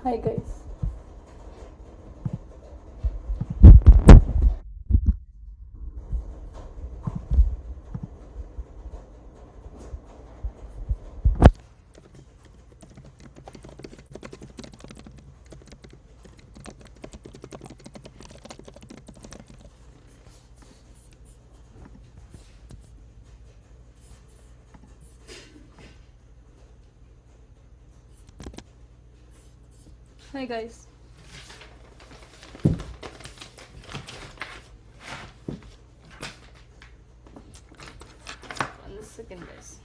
Hi guys. Hi guys. One second guys.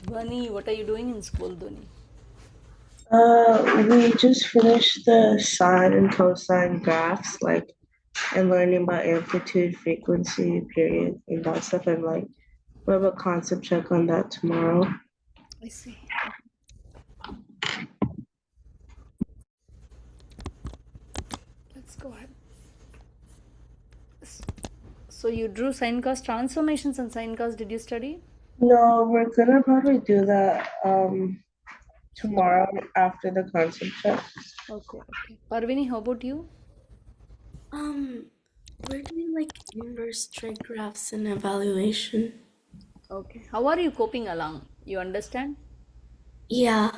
Dhwani, what are you doing in school, Dhwani? We just finished the sine and cosine graphs, and learning about amplitude, frequency, period, and that stuff. And we have a concept check on that tomorrow. I see. Let's go ahead. So you drew sine cos transformations and sine cos. Did you study? No, we're gonna probably do that tomorrow after the concept check. Okay, okay. Parvini, how about you? Um, we're doing like inverse trig graphs and evaluation. Okay. How are you coping along? You understand? Yeah.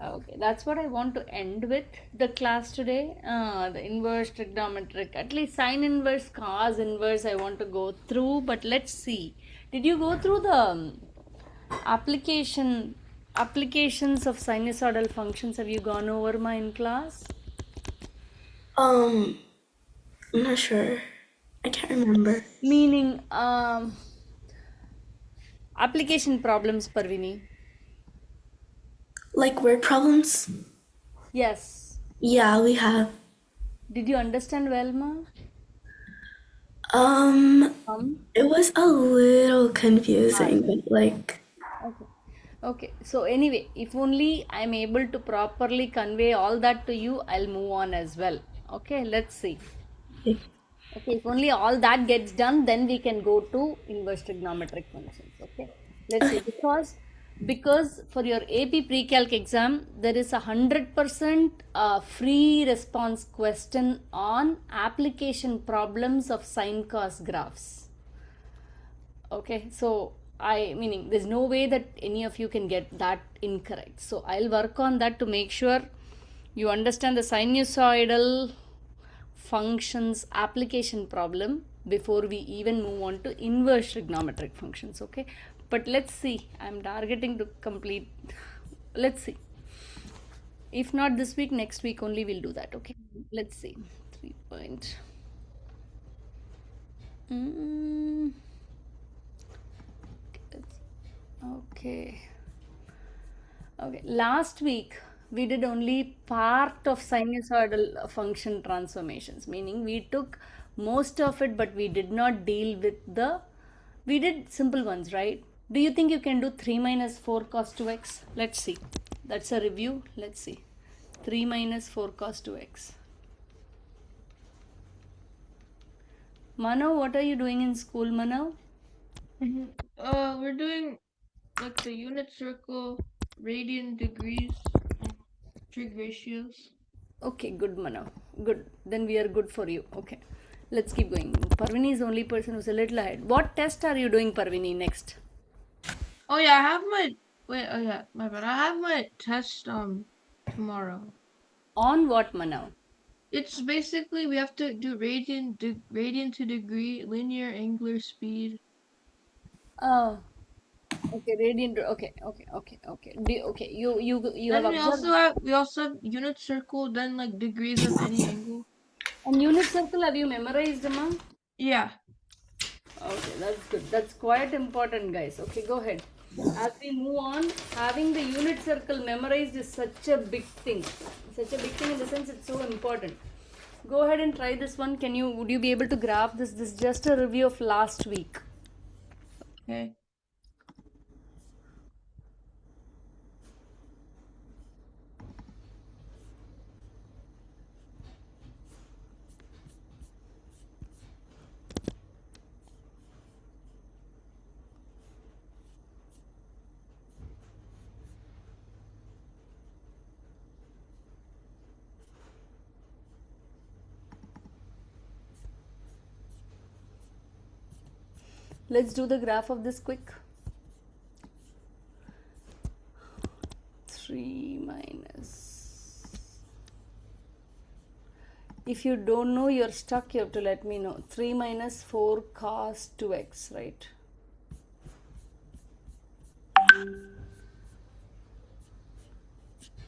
Okay, that's what I want to end with the class today. The inverse trigonometric, at least sine inverse, cos inverse, I want to go through. But let's see. Did you go through the applications of sinusoidal functions? Have you gone over my in class? I'm not sure. I can't remember. Meaning application problems, Parvini. Like word problems? Yes. Yeah, we have. Did you understand well, ma? It was a little Ah, confusing, but like, okay. Okay. So anyway, if only I'm able to properly convey all that to you, I'll move on as well. Okay, let's see. Okay, if only all that gets done, then we can go to inverse trigonometric functions. Okay, let's see. okay. Because for your AP pre-calc exam, there is 100% free response question on application problems of sine cos graphs. Okay, so I meaning there's no way that any of you can get that incorrect. So I'll work on that to make sure you understand the sinusoidal functions application problem before we even move on to inverse trigonometric functions. Okay, but let's see. I'm targeting to complete. Let's see. If not this week, next week only we'll do that. Okay, let's see. 3 point. Mm, okay. Okay, last week we did only part of sinusoidal function transformations, meaning we took most of it, but we did not deal with the. We did simple ones, right? Do you think you can do 3 minus 4 cos 2x? Let's see. That's a review. Let's see. 3 minus 4 cos 2x. Manav, what are you doing in school, Manav? We're doing like the unit circle, radian degrees, and trig ratios. Okay, good, Manav. Good. Then we are good for you. Okay. Let's keep going. Parvini is the only person who's a little ahead. What test are you doing, Parvini, next? Oh yeah, I have my wait. Oh yeah, my bad. I have my test tomorrow. On what, Manav? It's basically we have to do radian to degree, linear angular speed. Oh, okay, radiant. Okay, okay, okay, okay. Okay, you have Then observed. we also have unit circle, then like degrees of any angle. And unit circle, have you memorized, Amma? Yeah. Okay, that's good. That's quite important, guys. Okay, go ahead. As we move on, having the unit circle memorized is such a big thing. Such a big thing in the sense it's so important. Go ahead and try this one. Would you be able to graph this? This is just a review of last week. Okay. Let's do the graph of this quick. 3 minus. If you don't know, you're stuck, you have to let me know. 3 minus 4 cos 2x, right?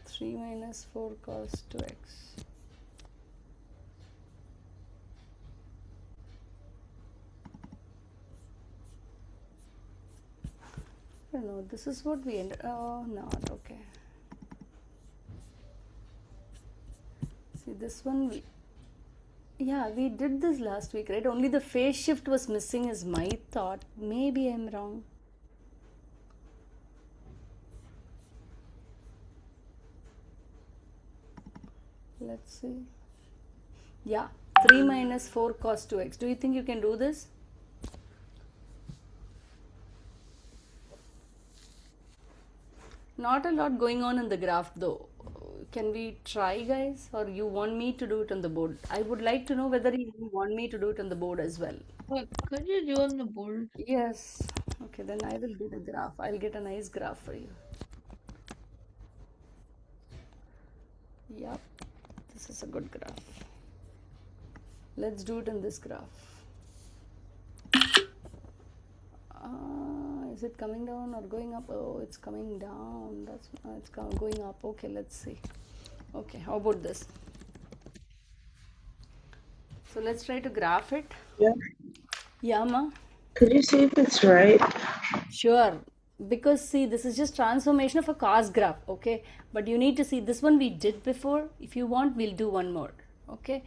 Three minus 4 cos 2x. I don't know, this is what we ended. Oh, not okay. See, this one, we did this last week, right? Only the phase shift was missing, is my thought. Maybe I'm wrong. Let's see. Yeah, 3 minus 4 cos 2x. Do you think you can do this? Not a lot going on in the graph though. Can we try, guys? Or you want me to do it on the board? I would like to know whether you want me to do it on the board as well. What could you do on the board? Yes. Okay, then I will do the graph. I'll get a nice graph for you. Yep. This is a good graph. Let's do it in this graph. Is it coming down or going up? Oh, it's coming down. It's going up. Okay, let's see. Okay, how about this? So let's try to graph it. Yeah. Yeah, ma. Could you see if it's right? Sure. Because see, this is just transformation of a cos graph, okay? But you need to see this one we did before. If you want, we'll do one more, okay?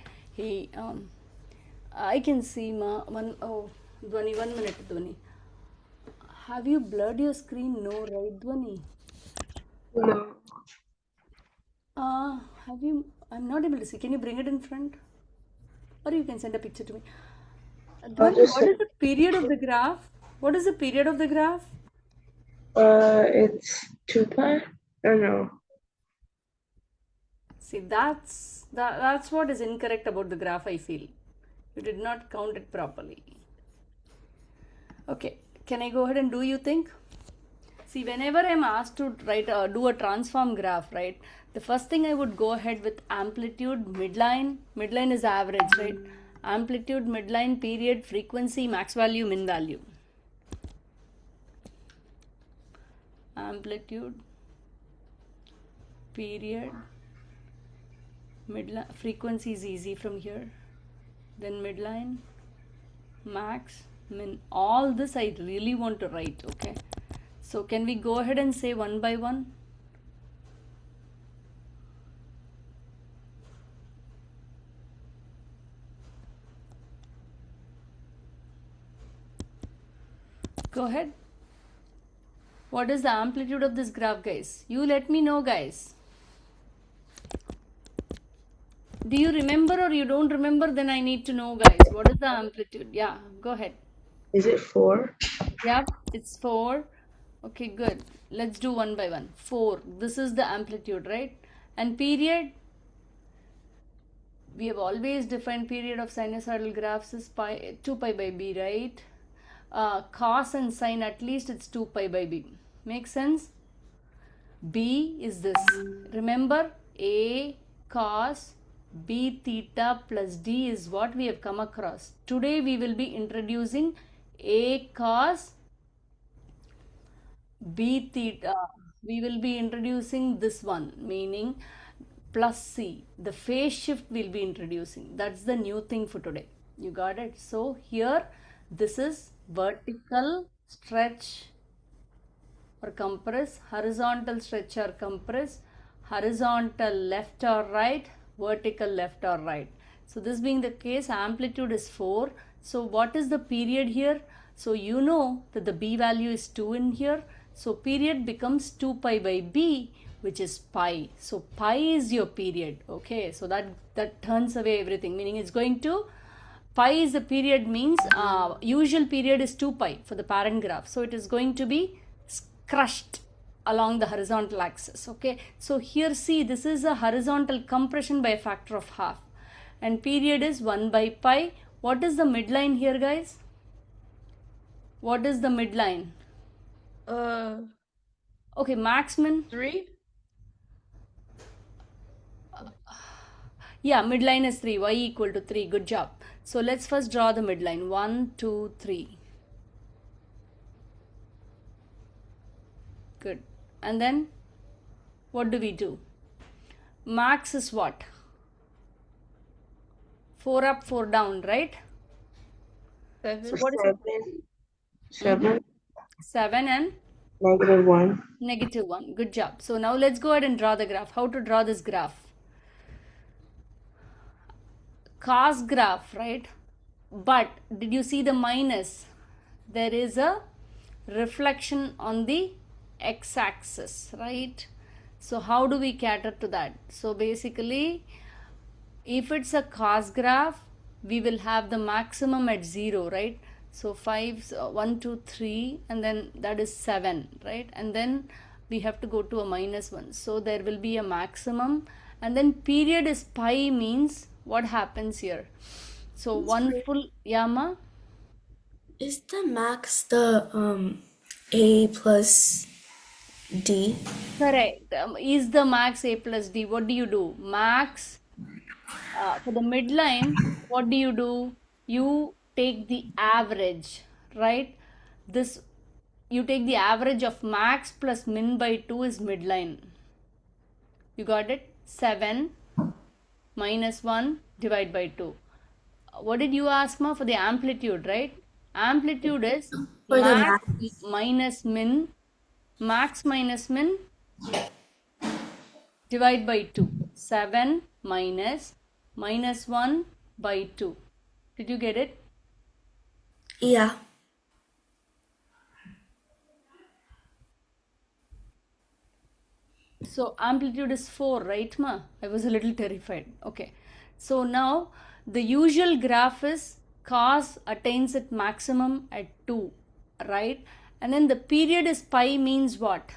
I can see ma Dhwani, 1 minute, Dhwani. Have you blurred your screen? No, right, Dhwani? No. Have you? I'm not able to see. Can you bring it in front? Or you can send a picture to me. Dhwani, what is the period of the graph? What is the period of the graph? It's 2 pi? Or no? See, that's what is incorrect about the graph, I feel. You did not count it properly. Okay, can I go ahead and do you think? See, whenever I'm asked to do a transform graph, right, the first thing I would go ahead with amplitude, midline. Midline is average, right? Amplitude, midline, period, frequency, max value, min value. Amplitude, period, midline, frequency is easy from here. Then midline, max, min. All this I really want to write, okay? So can we go ahead and say one by one? Go ahead. What is the amplitude of this graph, guys? You let me know, guys. Do you remember or you don't remember? Then I need to know, guys. What is the amplitude? Yeah, go ahead. Is it 4? Yep, it's 4. Okay, good. Let's do one by one. 4. This is the amplitude, right? And period. We have always defined period of sinusoidal graphs is 2 pi by b, right? Cos and sine, at least it's 2 pi by b. Make sense? B is this. Remember, A cos b theta plus d is what we have come across. Today we will be introducing A cos b theta. We will be introducing this one, meaning plus c. The phase shift we'll be introducing. That's the new thing for today. You got it? So here, this is vertical stretch or compress, horizontal stretch or compress, horizontal left or right, vertical left or right. So this being the case, amplitude is 4. So what is the period here? So you know that the b value is 2 in here. So period becomes 2 pi by b, which is pi. So pi is your period. Okay, so that turns away everything, meaning it's going to, pi is the period, means usual period is 2 pi for the parent graph. So it is going to be crushed along the horizontal axis. Okay, so here see, this is a horizontal compression by a factor of half, and period is 1 by pi. What is the midline here, guys? What is the midline? Okay, max min. 3. Yeah, midline is 3. Y equal to 3. Good job. So let's first draw the midline. 1, 2, 3. Good. And then what do we do? Max is what? 4 up, 4 down, right? 7. So what is it? 7, 7 and -1. -1. Good job. So now let's go ahead and draw the graph. How to draw this graph? Cos graph, right? But did you see the minus? There is a reflection on the x-axis, right? So how do we cater to that? So basically, if it's a cos graph, we will have the maximum at 0, right? So 5, 1, 2, 3, and then that is 7, right? And then we have to go to a -1. So there will be a maximum, and then period is pi means what happens here? So one full yama. Is the max the A plus D? Correct. Is the max A plus D? What do you do? Max for the midline, what do you do? You take the average, right? This you take the average of max plus min by 2 is midline. You got it? 7 minus 1 divide by 2. What did you ask, Ma? For the amplitude, right? Amplitude is For the max max. minus min, max minus min, divide by 2. 7 minus -1 by 2. Did you get it? Yeah. So amplitude is 4, right, Ma? I was a little terrified. Okay. So now the usual graph is cos attains its maximum at 2, right? And then the period is pi means what?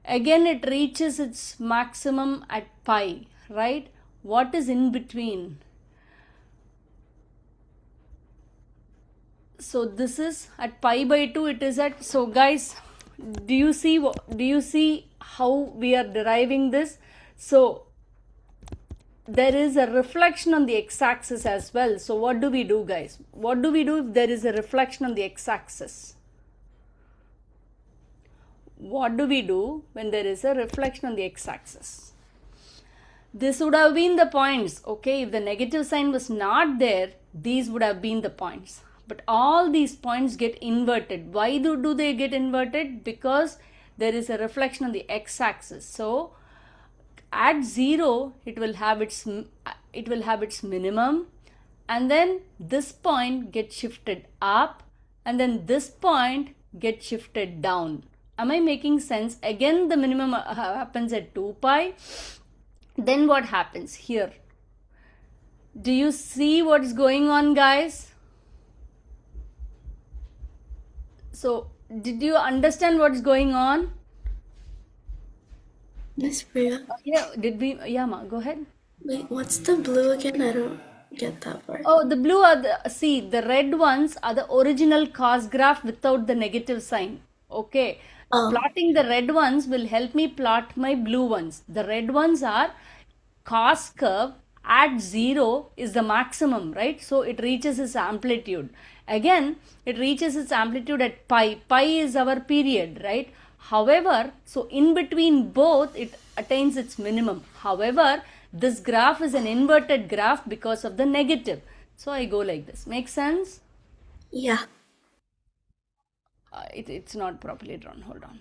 Again, it reaches its maximum at pi, right? What is in between? So this is at pi by 2, it is at, so guys, do you see how we are deriving this? So there is a reflection on the x-axis as well. So what do we do, guys? What do we do if there is a reflection on the x-axis? What do we do when there is a reflection on the x-axis? This would have been the points, okay? If the negative sign was not there, these would have been the points. But all these points get inverted. Why do they get inverted? Because there is a reflection on the x-axis. So at 0, it will have its minimum, and then this point gets shifted up, and then this point gets shifted down. Am I making sense? Again, the minimum happens at 2 pi. Then what happens here? Do you see what's going on, guys? So, did you understand what's going on? Miss Priya. Yeah, Ma, go ahead. Wait, what's the blue again? I don't get that part. Oh, the blue are the red ones are the original cos graph without the negative sign. Okay. Oh. Plotting the red ones will help me plot my blue ones. The red ones are cos curve at 0 is the maximum, right? So it reaches its amplitude. Again, it reaches its amplitude at pi. Pi is our period, right? However, so in between both, it attains its minimum. However, this graph is an inverted graph because of the negative. So I go like this. Make sense? Yeah. It's not properly drawn. Hold on.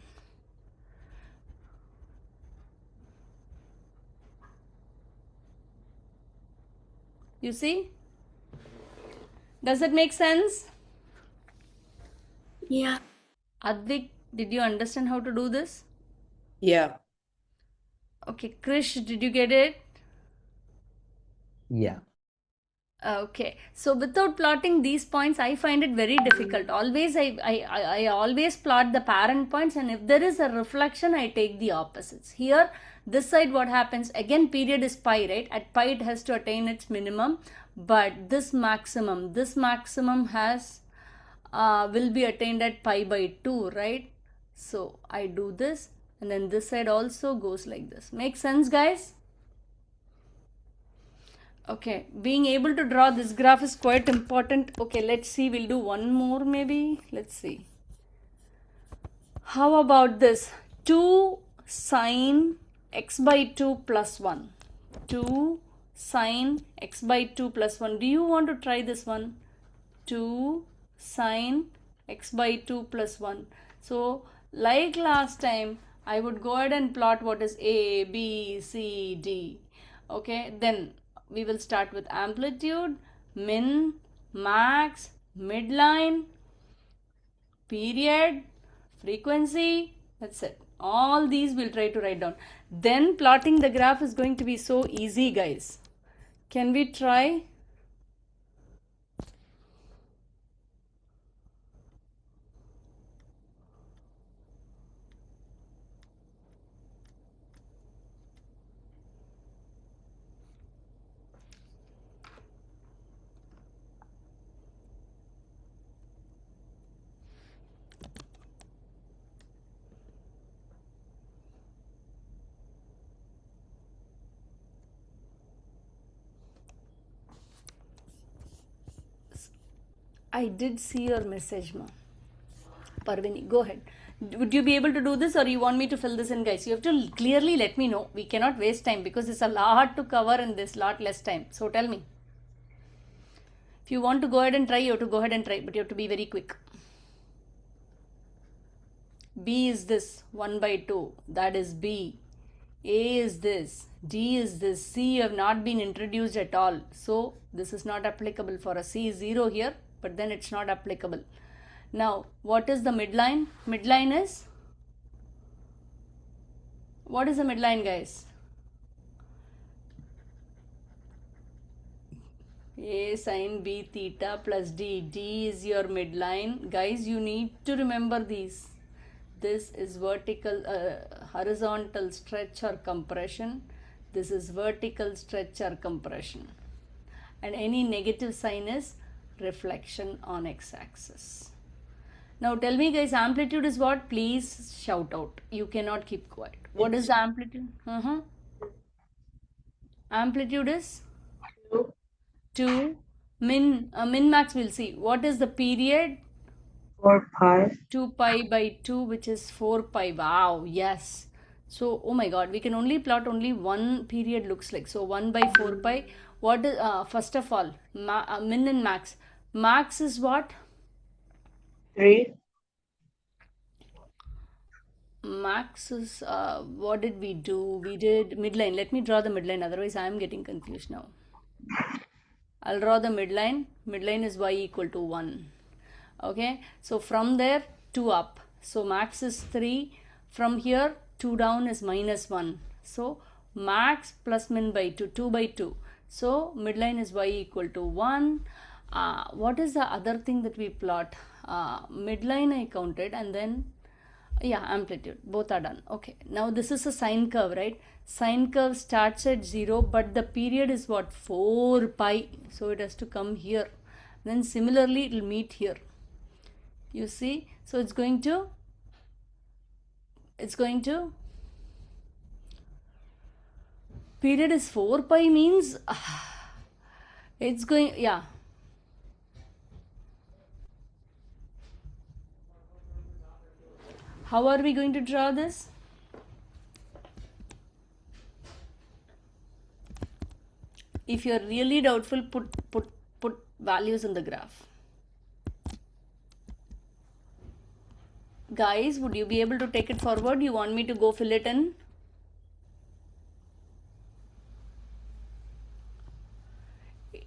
You see? Does that make sense? Yeah. Advik, did you understand how to do this? Yeah. Okay, Krish, did you get it? Yeah. Okay, so without plotting these points, I find it very difficult. Always, I always plot the parent points, and if there is a reflection, I take the opposites. Here, this side, what happens? Again, period is pi, right? At pi, it has to attain its minimum, but this maximum has will be attained at pi by 2, right? So I do this, and then this side also goes like this. Make sense, guys? Okay, being able to draw this graph is quite important. Okay, let's see, we'll do one more maybe. Let's see. How about this? 2 sine x by 2 plus 1. 2 sine x by 2 plus 1. Do you want to try this one? 2 sine x by 2 plus 1. So, like last time, I would go ahead and plot what is A, B, C, D. Okay, then we will start with amplitude, min, max, midline, period, frequency. That's it. All these we'll try to write down. Then plotting the graph is going to be so easy, guys. Can we try? I did see your message, ma. Parvini, go ahead. Would you be able to do this, or you want me to fill this in, guys? You have to clearly let me know. We cannot waste time because it's a lot to cover in this lot less time. So tell me. If you want to go ahead and try, you have to go ahead and try, but you have to be very quick. B is this 1 by 2. That is B. A is this. D is this. C you have not been introduced at all. So this is not applicable for us. C is 0 here, but then it's not applicable. Now, what is the midline? Midline is? What is the midline, guys? A sine B theta plus D. D is your midline. Guys, you need to remember these. This is vertical, horizontal stretch or compression. This is vertical stretch or compression. And any negative sign is reflection on x-axis. Now tell me, guys, amplitude is what? Please shout out. You cannot keep quiet. What is the amplitude? Amplitude is? 2. Min max we'll see. What is the period? 4 pi. 2 pi by 2, which is 4 pi. Wow, yes. So, oh my god, we can only plot only one period looks like. So, 1 by 4 pi. What is, first of all, min and max. Max is what? 3. Max is, what did we do? We did midline. Let me draw the midline, otherwise I am getting confused now. I'll draw the midline. Midline is y equal to 1. Okay, so from there 2 up. So max is 3. From here 2 down is minus 1. So max plus min by 2, 2 by 2. So midline is y equal to 1. What is the other thing that we plot? Midline I counted, and then yeah, amplitude. Both are done. Okay, now this is a sine curve, right? Sine curve starts at 0, but the period is what? 4 pi. So it has to come here. Then similarly it will meet here. You see? So it's going to period is 4 pi means it's going, yeah. How are we going to draw this? If you're really doubtful, put values in the graph. Guys, would you be able to take it forward? You want me to go fill it in?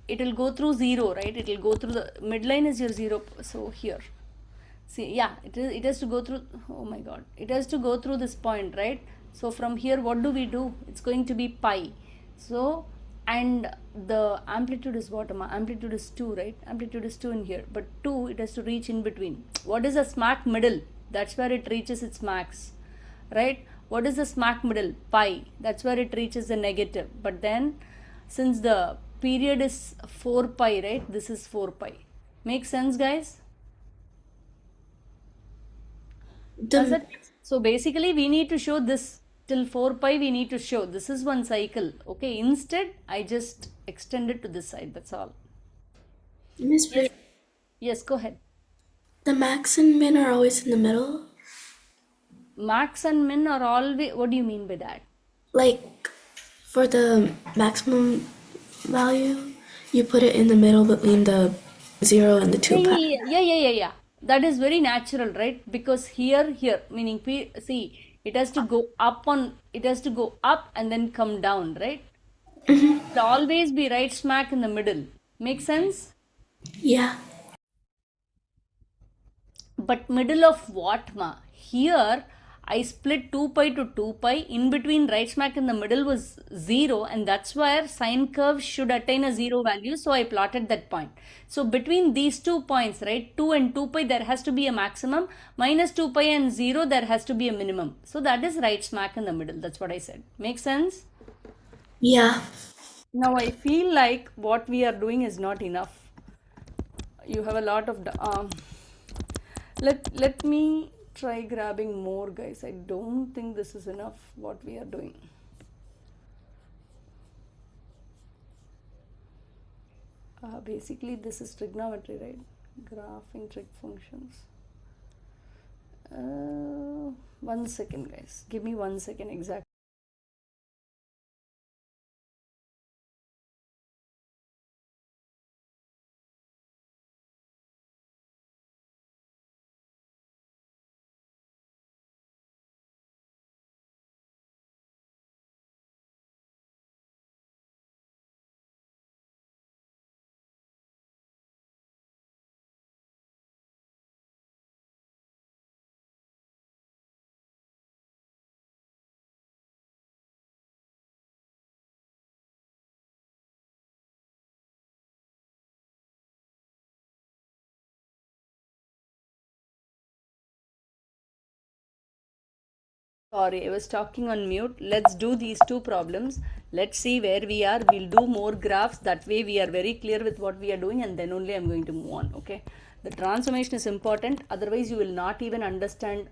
It will go through 0, right? It will go through the midline is your 0. So here. See, yeah, it has to go through, oh my god, it has to go through this point, right? So from here, what do we do? It's going to be pi. So, and the amplitude is what? Amplitude is 2, right? Amplitude is 2 in here, but 2, it has to reach in between. What is the smack middle? That's where it reaches its max, right? What is the smack middle? Pi. That's where it reaches the negative. But then, since the period is 4 pi, right? This is 4 pi. Make sense, guys? Does it? So basically we need to show this till 4 pi, we need to show this is one cycle. Okay, instead I just extend it to this side, that's all. Miss Priya, Yes, go ahead. the max and min are always in the middle? Max and min are always, what do you mean by that? Like, for the maximum value, you put it in the middle between the 0 and the 2 pi. Yeah. That is very natural, right? Because here, meaning see, it has to go up and then come down, right? It will always be right smack in the middle. Make sense? Yeah. But middle of what, ma? Here, I split 2 pi to 2 pi. In between, right smack in the middle was 0, and that's where sine curve should attain a 0 value. So I plotted that point. So between these 2 points, right, 2 and 2 pi, there has to be a maximum. Minus 2 pi and 0, there has to be a minimum. So that is right smack in the middle. That's what I said. Make sense? Yeah. Now I feel like what we are doing is not enough. You have a lot of let me try grabbing more, guys. I don't think this is enough what we are doing. Basically this is trigonometry, right? Graphing trig functions. 1 second, guys, give me 1 second exactly. Sorry, I was talking on mute. Let's do these two problems. Let's see where we are. We'll do more graphs. That way we are very clear with what we are doing, and then only I'm going to move on. Okay. The transformation is important. Otherwise, you will not even understand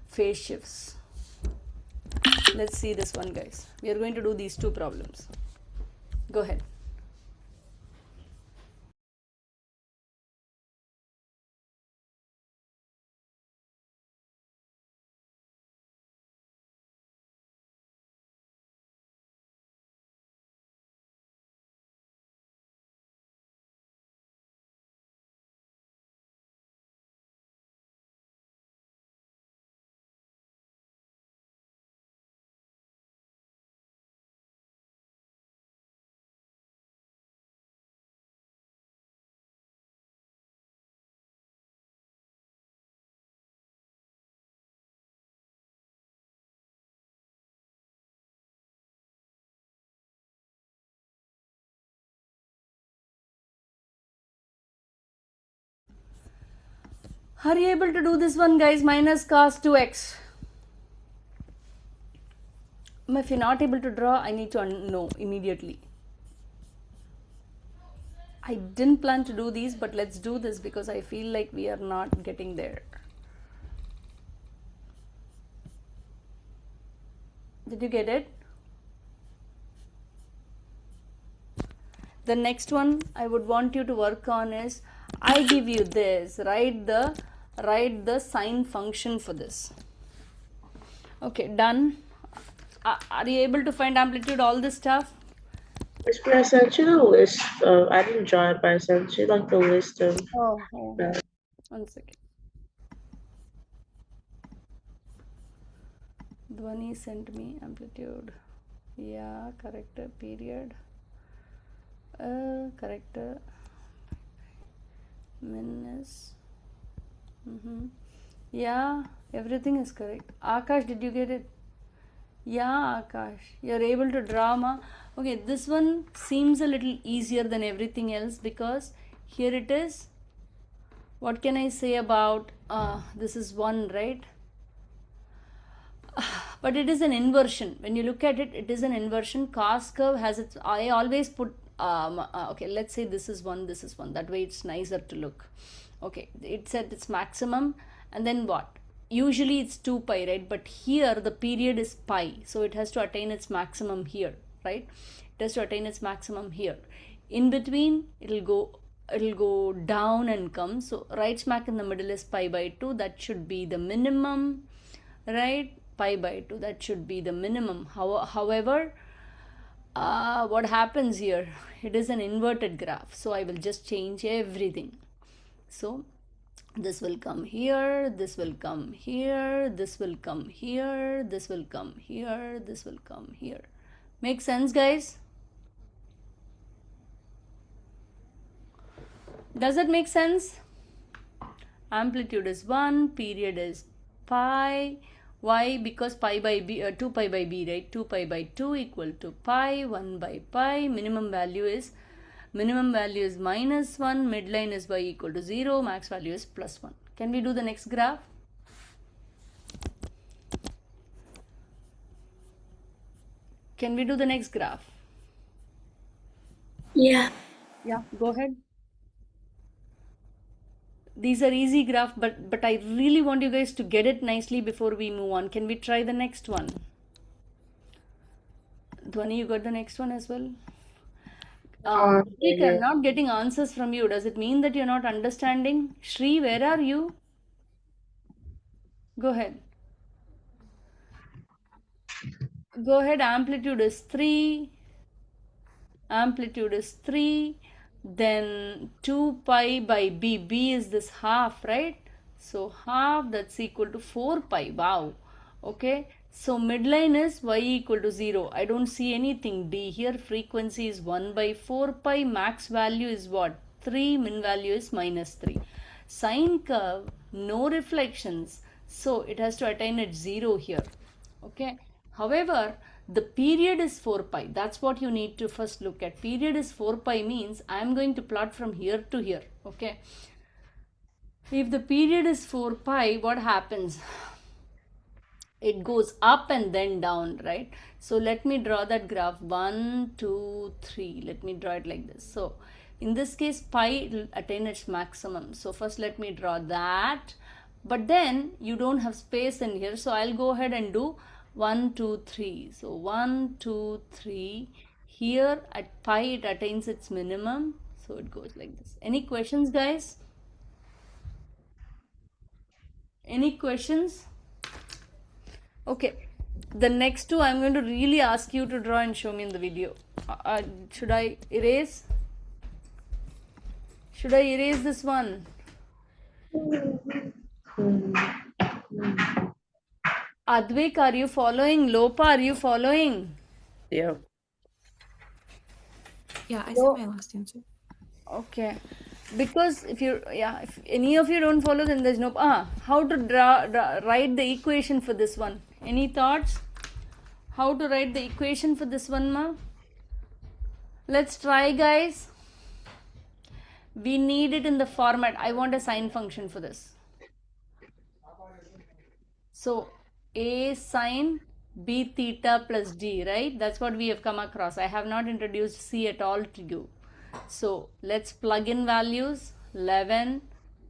phase shifts. Let's see this one, guys. We are going to do these two problems. Go ahead. Are you able to do this one, guys? Minus cos 2x. If you're not able to draw, I need to know immediately. I didn't plan to do these, but let's do this because I feel like we are not getting there. Did you get it? The next one I would want you to work on is, I give you this, write the sine function for this. Okay, done. Are you able to find amplitude, all this stuff? I sent you the list of, I didn't draw it, but I sent you like the list of. Oh. 1 second. Dhwani sent me amplitude. Yeah, correct. Period. Correct. Min is. Yeah, everything is correct. Akash, did you get it? Yeah, Akash, you're able to draw, ma. Okay, this one seems a little easier than everything else because here it is. What can I say about this is 1, right? But it is an inversion. When you look at it, it is an inversion. Cos curve has its, I always put okay, let's say this is 1, this is 1. That way it's nicer to look. Okay, it's at its maximum, and then what? usually it's 2 pi, right? But here the period is pi, so it has to attain its maximum here, right? It has to attain its maximum here. In between, it'll go down and come. So right smack in the middle is pi by 2. That should be the minimum, right? Pi by 2, that should be the minimum. However, what happens here? It is an inverted graph, so I will just change everything. So this will come here, this will come here, this will come here, this will come here, this will come here. Make sense, guys? Does it make sense? Amplitude is 1, period is pi. Why? Because pi by b, 2 pi by b, right? 2 pi by 2 equal to pi, 1 by pi. Minimum value is minus 1, midline is y equal to 0, max value is plus 1. Can we do the next graph? Can we do the next graph? Yeah. Yeah, go ahead. These are easy graph, but I really want you guys to get it nicely before we move on. Can we try the next one? Dhwani, you got the next one as well? Ritik, I'm not getting answers from you. Does it mean that you're not understanding? Shri, where are you? Go ahead. Go ahead. Amplitude is 3. Amplitude is 3. Then 2 pi by b. B is this half, right? So half, that's equal to 4 pi. Wow. Okay. So midline is y equal to 0. I don't see anything. D here. Frequency is 1 by 4 pi. Max value is what? 3. Min value is minus 3. Sine curve, no reflections. So it has to attain at 0 here. Okay. However, the period is 4 pi. That's what you need to first look at. Period is 4 pi means I am going to plot from here to here. Okay. If the period is 4 pi, what happens? It goes up and then down, right? So let me draw that graph. 1, 2, 3. Let me draw it like this. So in this case, pi will attain its maximum. So first let me draw that. But then you don't have space in here. So I'll go ahead and do 1, 2, 3. So 1, 2, 3. Here at pi it attains its minimum. So it goes like this. Any questions, guys? Any questions? Okay. The next two I'm going to really ask you to draw and show me in the video. Should I erase? Should I erase this one? Advik, are you following? Lopa, are you following? Yeah. Yeah, I said my last answer. Okay. Because if any of you don't follow, then there's no. How to write the equation for this one? Any thoughts? How to write the equation for this one, ma? Let's try, guys. We need it in the format. I want a sine function for this. So a sine b theta plus d, right? That's what we have come across. I have not introduced c at all to you. So let's plug in values. 11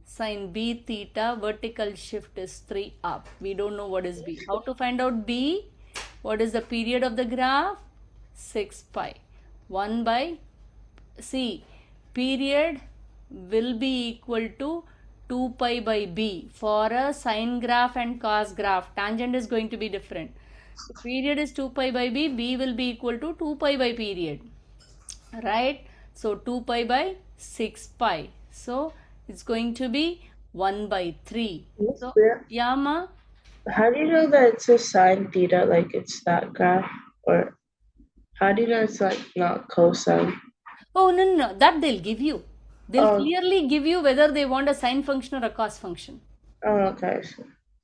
sine b theta, vertical shift is 3 up. We don't know what is b. How to find out b? What is the period of the graph? 6 pi. 1 by c. Period will be equal to 2 pi by b. For a sine graph and cos graph, tangent is going to be different. So period is 2 pi by b. B will be equal to 2 pi by period. Right? So 2 pi by 6 pi. So it's going to be 1 by 3. So, Yama? How do you know that it's a sine theta, like it's that graph? Or how do you know it's like not cosine? Oh, no. That they'll give you. They'll clearly give you whether they want a sine function or a cos function. Oh, okay.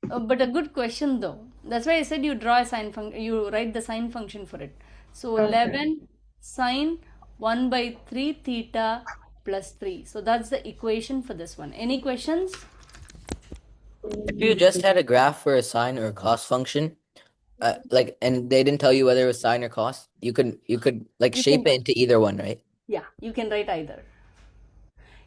But a good question though. That's why I said you draw a sine function, you write the sine function for it. So 11 sine 1 by 3 theta plus 3. So that's the equation for this one. Any questions? If you just had a graph for a sine or cos function, and they didn't tell you whether it was sine or cos, you could shape it into either one, right? Yeah, you can write either.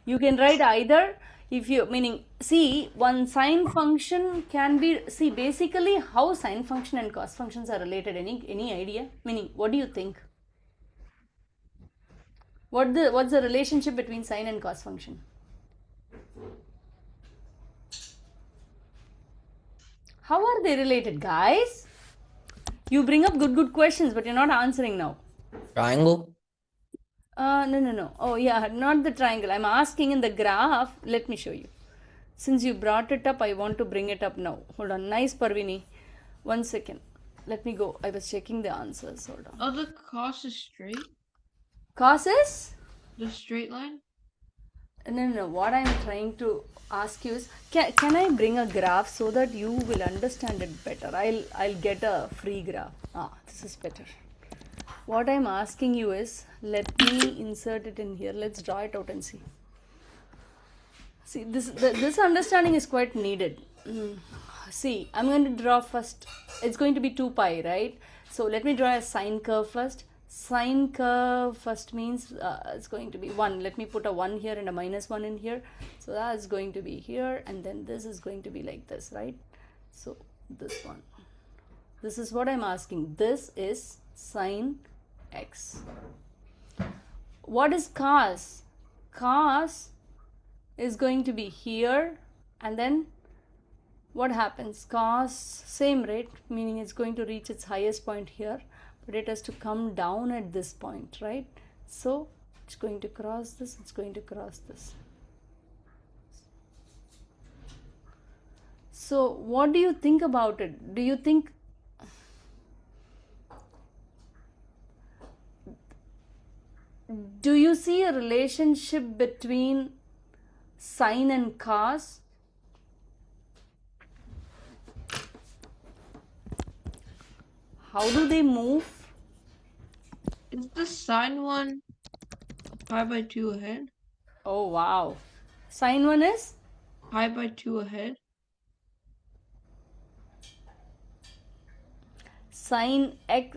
You can write either. if you, meaning, see, one sine function can be, see, basically how sine function and cos functions are related. Any idea? Meaning, what do you think? What's the relationship between sine and cos function? How are they related, guys? You bring up good questions, but you're not answering now. Triangle? No. Oh, yeah, not the triangle. I'm asking in the graph. Let me show you. Since you brought it up, I want to bring it up now. Hold on. Nice, Parvini. 1 second. Let me go. I was checking the answers. Hold on. Oh, the cos is straight? Cos is? The straight line? No. What I'm trying to ask you is, can I bring a graph so that you will understand it better? I'll get a free graph. This is better. What I'm asking you is, let me insert it in here. Let's draw it out and see. See, this understanding is quite needed. See, I'm going to draw first. It's going to be 2 pi, right? So let me draw a sine curve first. Sine curve first means it's going to be 1. Let me put a 1 here and a -1 in here. So that's going to be here, and then this is going to be like this, right? So this one. This is what I'm asking. This is sine x. What is cos? Cos is going to be here, and then what happens? Cos, same rate, meaning it's going to reach its highest point here, but it has to come down at this point, right? So it's going to cross this, it's going to cross this. So what do you think about it? Do you think see a relationship between sine and cos? How do they move? Is the sine one pi by 2 ahead? Oh, wow. Sine 1 is? Pi by 2 ahead? Sine x,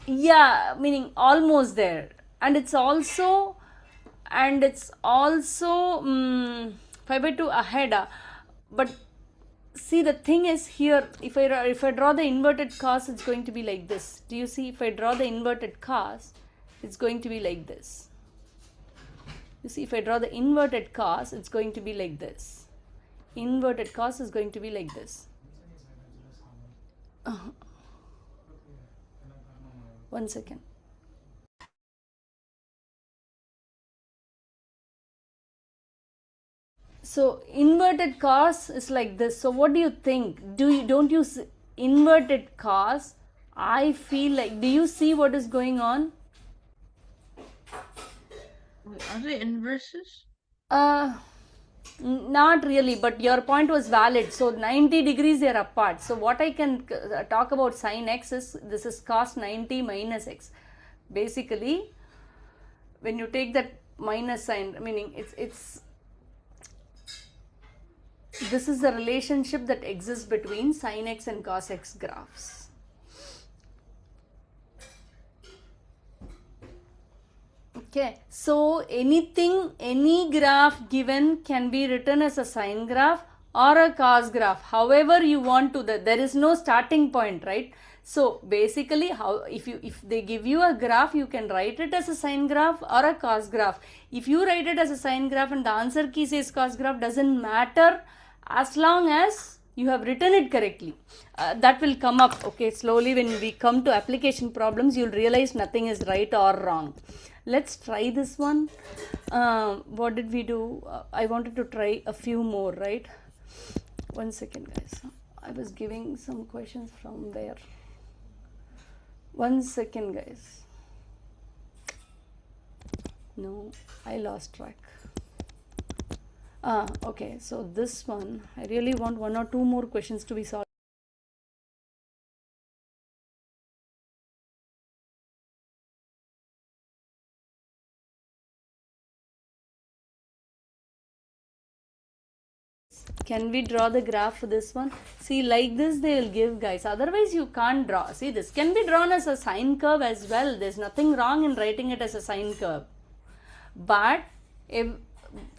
yeah, meaning almost there. And it's also pi by 2 ahead. But see, the thing is here, if I draw the inverted cos, it's going to be like this. Do you see? If I draw the inverted cos, it's going to be like this. You see, if I draw the inverted cos, it's going to be like this. Inverted cos is going to be like this. 1 second. So inverted cos is like this. So what do you think? Don't you see inverted cos? I feel like, do you see what is going on? Wait, are they inverses? Not really, but your point was valid. So 90 degrees they are apart. So what I can talk about sine x is, this is cos 90 minus x. Basically, when you take that minus sign, meaning it's this is the relationship that exists between sine x and cos x graphs. Okay, so any graph given can be written as a sine graph or a cos graph, however you want to. There is no starting point, right? So basically, if they give you a graph, you can write it as a sine graph or a cos graph. If you write it as a sine graph and the answer key says cos graph, doesn't matter as long as you have written it correctly. That will come up, okay, slowly. When we come to application problems, you'll realize nothing is right or wrong. Let's try this one. What did we do? I wanted to try a few more, right? 1 second, guys. I was giving some questions from there. 1 second, guys. No, I lost track. Okay, so this one, I really want 1 or 2 more questions to be solved. Can we draw the graph for this one? See, like this they will give, guys. Otherwise, you can't draw. See, this can be drawn as a sine curve as well. There's nothing wrong in writing it as a sine curve. But if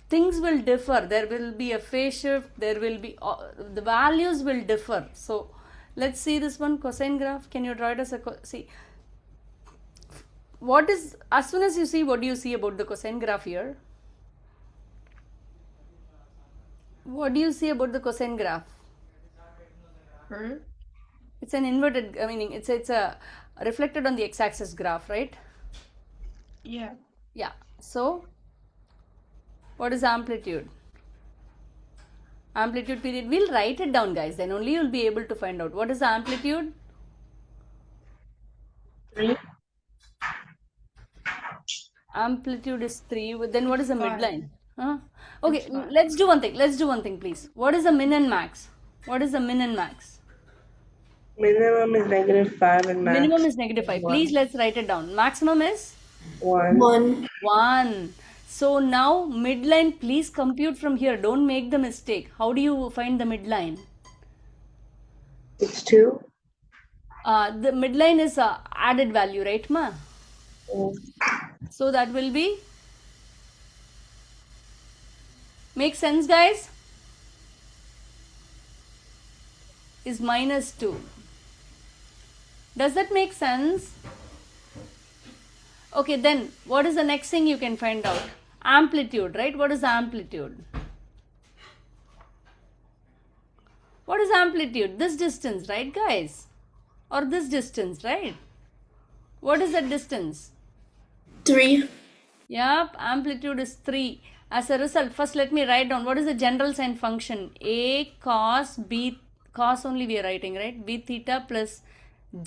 things will differ, there will be a phase shift, there will be, the values will differ. So, let's see this one, cosine graph. Can you draw it as a, see, what is, as soon as you see, what do you see about the cosine graph here? What do you see about the cosine graph? It's an inverted, I mean, it's a reflected on the x-axis graph, right? Yeah. Yeah. So, what is amplitude? Amplitude period. We'll write it down, guys. Then only you'll be able to find out. What is the amplitude? 3. Amplitude is 3. Then what is the 5. midline? Huh? Okay, It's 5. let's do one thing. Let's do one thing, please. What is the min and max? What is the min and max? Minimum is -5 and max. Minimum is -5. Please, let's write it down. Maximum is 1. 1. 1. So now midline, please compute from here. Don't make the mistake. How do you find the midline? It's 2. The midline is added value, right, ma? Mm. So that will be, make sense, guys? Is -2. Does that make sense? Okay, then what is the next thing you can find out? Amplitude, right? What is amplitude? What is amplitude? This distance, right, guys? Or this distance, right? What is that distance? 3. Yep, amplitude is 3. As a result, first let me write down what is the general sign function. A cos B, cos only we are writing, right? B theta plus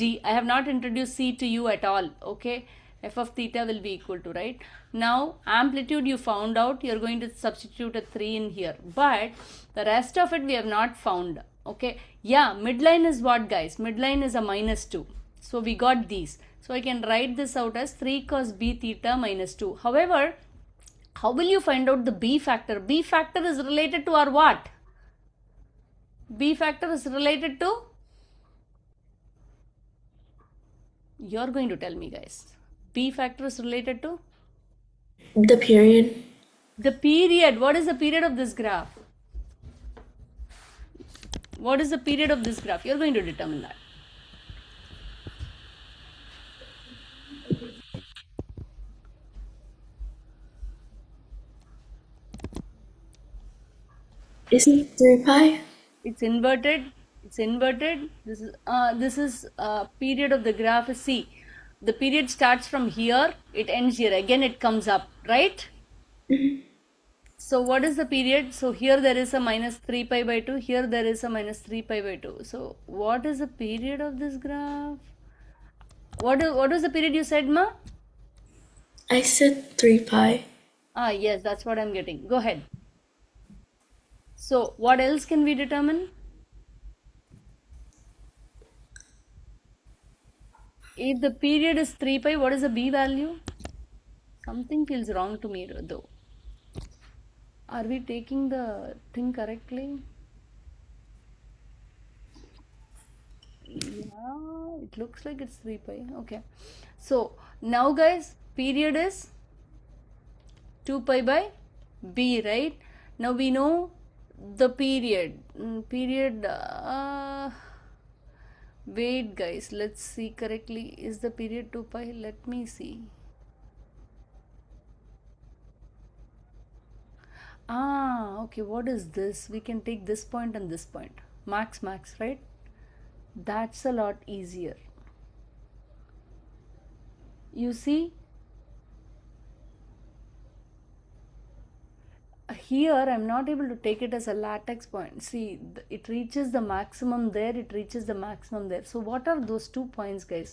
D. I have not introduced C to you at all, okay? F of theta will be equal to, right? Now, amplitude you found out, you're going to substitute a 3 in here. But the rest of it we have not found, okay? Yeah, midline is what, guys? Midline is a -2. So, we got these. So, I can write this out as 3 cos B theta minus 2. However, how will you find out the B factor? B factor is related to our what? B factor is related to? You're going to tell me, guys. B factor is related to? The period. The period. What is the period of this graph? What is the period of this graph? You're going to determine that. Is it 3 pi? It's inverted. It's inverted. This is period of the graph is C. The period starts from here. It ends here. Again, it comes up, right? So what is the period? So here there is a -3 pi by 2. Here there is a -3 pi by 2. So what is the period of this graph? What was the period you said, ma? I said 3 pi. Ah, yes, that's what I'm getting. Go ahead. So what else can we determine? If the period is 3 pi, what is the B value? Something feels wrong to me though. Are we taking the thing correctly? Yeah, it looks like it's 3 pi. Okay. So now, guys, period is 2 pi by B, right? Now we know the period. Wait, guys, let's see correctly. Is the period 2 pi? Let me see. Ah, okay, what is this? We can take this point and this point. Max, right? That's a lot easier. You see? Here I'm not able to take it as a latex point. See, it reaches the maximum there, it reaches the maximum there. So what are those 2 points, guys?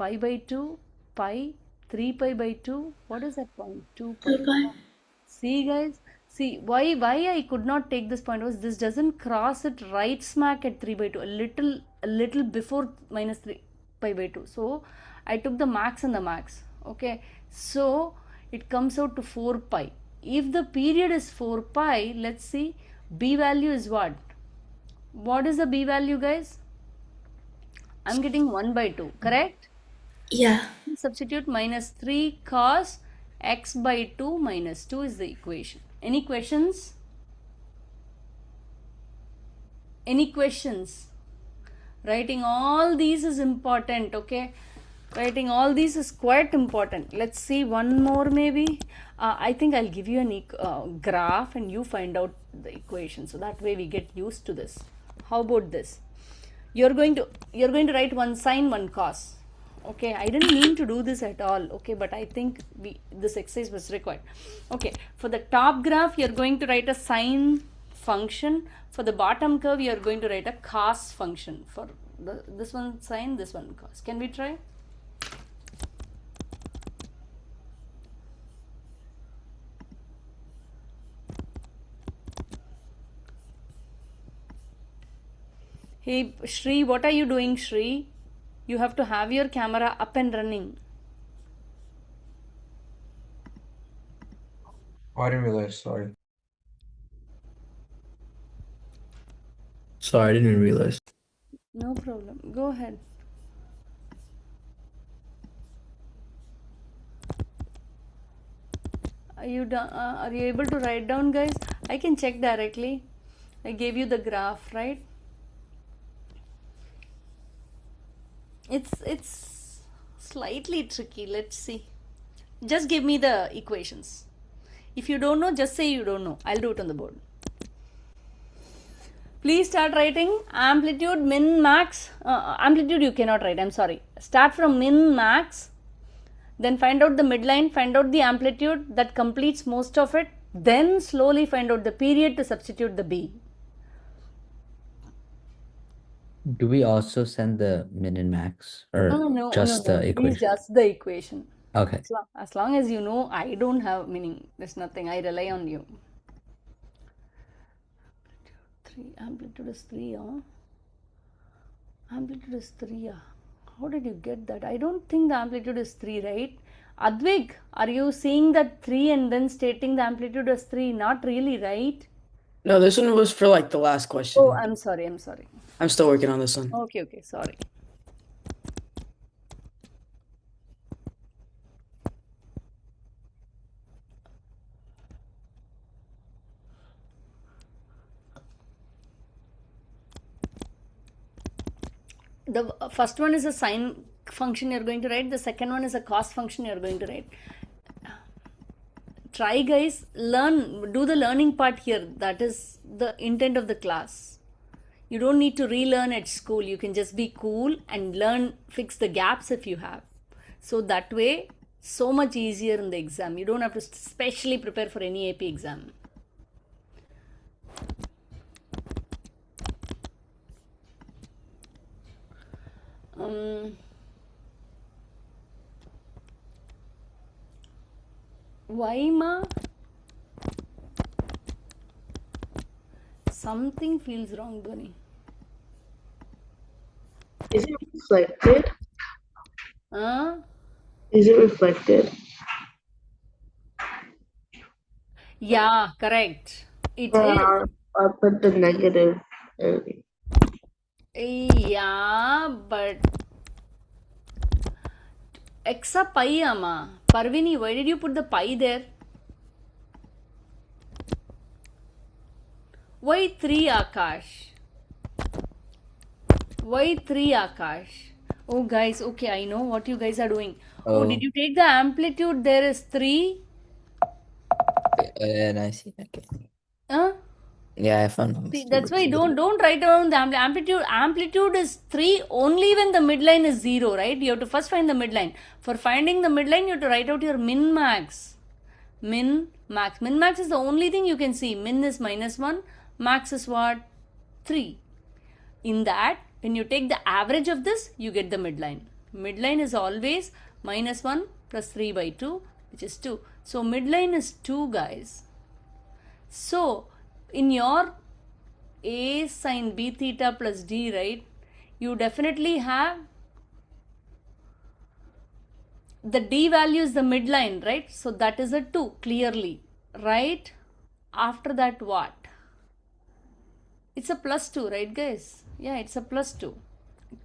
Pi by 2, pi, 3 pi by 2. What is that point? 2 pi. 2 pi. See, guys, see why I could not take this point was this doesn't cross it right smack at 3 by 2, a little before -3 pi by 2. So I took the max and the max. Okay, so it comes out to 4 pi. If the period is 4 pi, let's see, B value is what? What is the B value, guys? I'm getting 1 by 2, correct? Yeah. Substitute minus 3 cos x by 2 minus 2 is the equation. Any questions? Any questions? Writing all these is important, okay? Writing all these is quite important. Let's see one more maybe. I think I'll give you a graph and you find out the equation. So that way we get used to this. How about this? You're going to write one sine, one cos. Okay, I didn't mean to do this at all. Okay, but I think this exercise was required. Okay, for the top graph, you're going to write a sine function. For the bottom curve, you're going to write a cos function. For this one sine, this one cos. Can we try? Hey Shri, what are you doing, Shri? You have to have your camera up and running. Oh, I didn't realize. Sorry. Sorry, I didn't even realize. No problem. Go ahead. Are you able to write down, guys? I can check directly. I gave you the graph, right? It's slightly tricky. Let's see. Just give me the equations. If you don't know, just say you don't know. I'll do it on the board. Please start writing amplitude, min, max. Amplitude you cannot write. I'm sorry. Start from min, max. Then find out the midline, find out the amplitude that completes most of it. Then slowly find out the period to substitute the B. Do we also send the min and max or No, just no. the Please equation? just the equation. Okay. As long as you know, I don't have meaning. There's nothing. I rely on you. 3 amplitude is 3, huh? Amplitude is 3, yeah. How did you get that? I don't think the amplitude is 3, right? Advik, are you seeing that 3 and then stating the amplitude as 3? Not really, right? No, this one was for like the last question. Oh, I'm sorry. I'm still working on this one. Okay, sorry. The first one is a sine function you're going to write. The second one is a cos function you're going to write. Try, guys, do the learning part here. That is the intent of the class. You don't need to relearn at school. You can just be cool and fix the gaps if you have. So that way, so much easier in the exam. You don't have to specially prepare for any AP exam. Why, ma? Something feels wrong, Dhoni. Is it reflected? Is it reflected? Yeah, correct. It is. I'll put the negative early. Yeah, but Exa pi, ama. Parvini, why did you put the pi there? Why 3, Akash? Why 3, Akash? Oh, guys, okay, I know what you guys are doing. Oh, did you take the amplitude? There is 3. And I see. Okay. Huh? Yeah, I found. See, that's why don't write down the amplitude. Amplitude is 3 only when the midline is 0, right? You have to first find the midline. For finding the midline, you have to write out your min max. Min max. Min max is the only thing you can see. Min is -1. Max is what? 3. In that, when you take the average of this, you get the midline. Midline is always -1 plus 3 by 2, which is 2. So midline is 2, guys. So in your A sine B theta plus D, right, you definitely have the D value is the midline, right? So that is a 2 clearly, right? After that, what? It's a +2, right, guys? Yeah, it's a +2.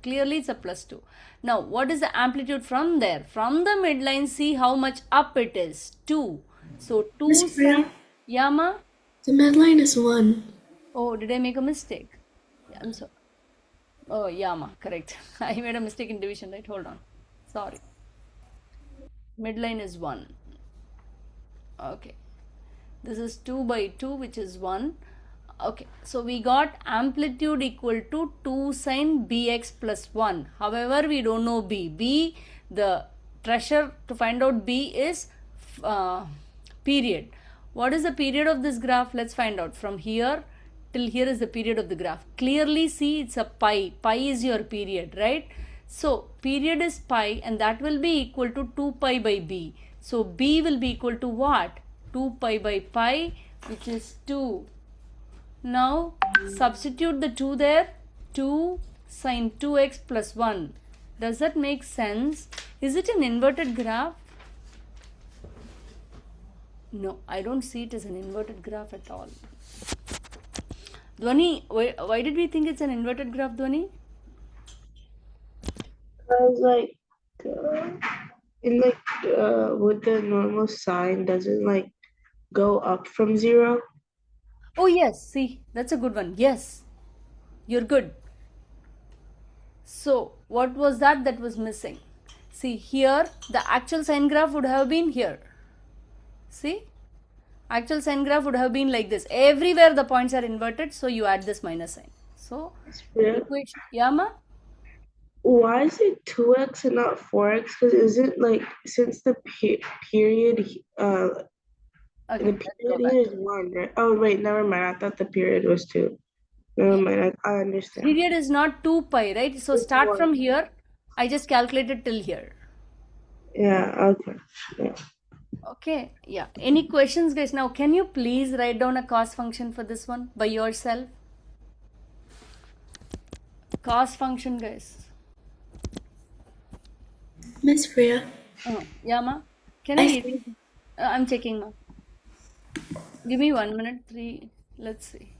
Clearly, it's a +2. Now, what is the amplitude from there? From the midline, see how much up it is. 2. So, 2 Miss Priya, sine. Yama? the midline is 1. Oh, did I make a mistake? Yeah, I'm sorry. Oh, Yama, correct. I made a mistake in division, right? Hold on. Sorry. Midline is 1. Okay. This is 2 by 2, which is 1. Okay, so we got amplitude equal to 2 sine bx plus 1. However, we don't know b. B, the treasure to find out b is period. What is the period of this graph? Let's find out. From here till here is the period of the graph. Clearly see it's a pi. Pi is your period, right? So, period is pi and that will be equal to 2 pi by b. So, b will be equal to what? 2 pi by pi, which is 2. Now substitute the 2 there. 2 sine 2x plus 1. Does that make sense? Is it an inverted graph? No, I don't see it as an inverted graph at all. Dhwani, why did we think it's an inverted graph, Dhwani? Because like in like with the normal sign, doesn't like go up from 0. Oh yes, see, that's a good one. Yes, you're good. So, what was that was missing? See, here the actual sine graph would have been here. See? Actual sine graph would have been like this. Everywhere the points are inverted, so you add this minus sign. So, Yeah. equation, Yama? Why is it 2x and not 4x? Because isn't like since the period Okay, the let's go period back. here is 1, right? Oh wait, never mind. I thought the period was 2. Never mind. I understand. Period is not 2 pi, right? So, It's start 1. from here. I just calculated till here. Yeah. Okay. Yeah. Okay, yeah. Any questions, guys? Now, can you please write down a cost function for this one by yourself? Cost function, guys. Miss Priya, Yeah, ma. Can I I? think I'm checking, ma. Give me 1 minute. 3. Let's see.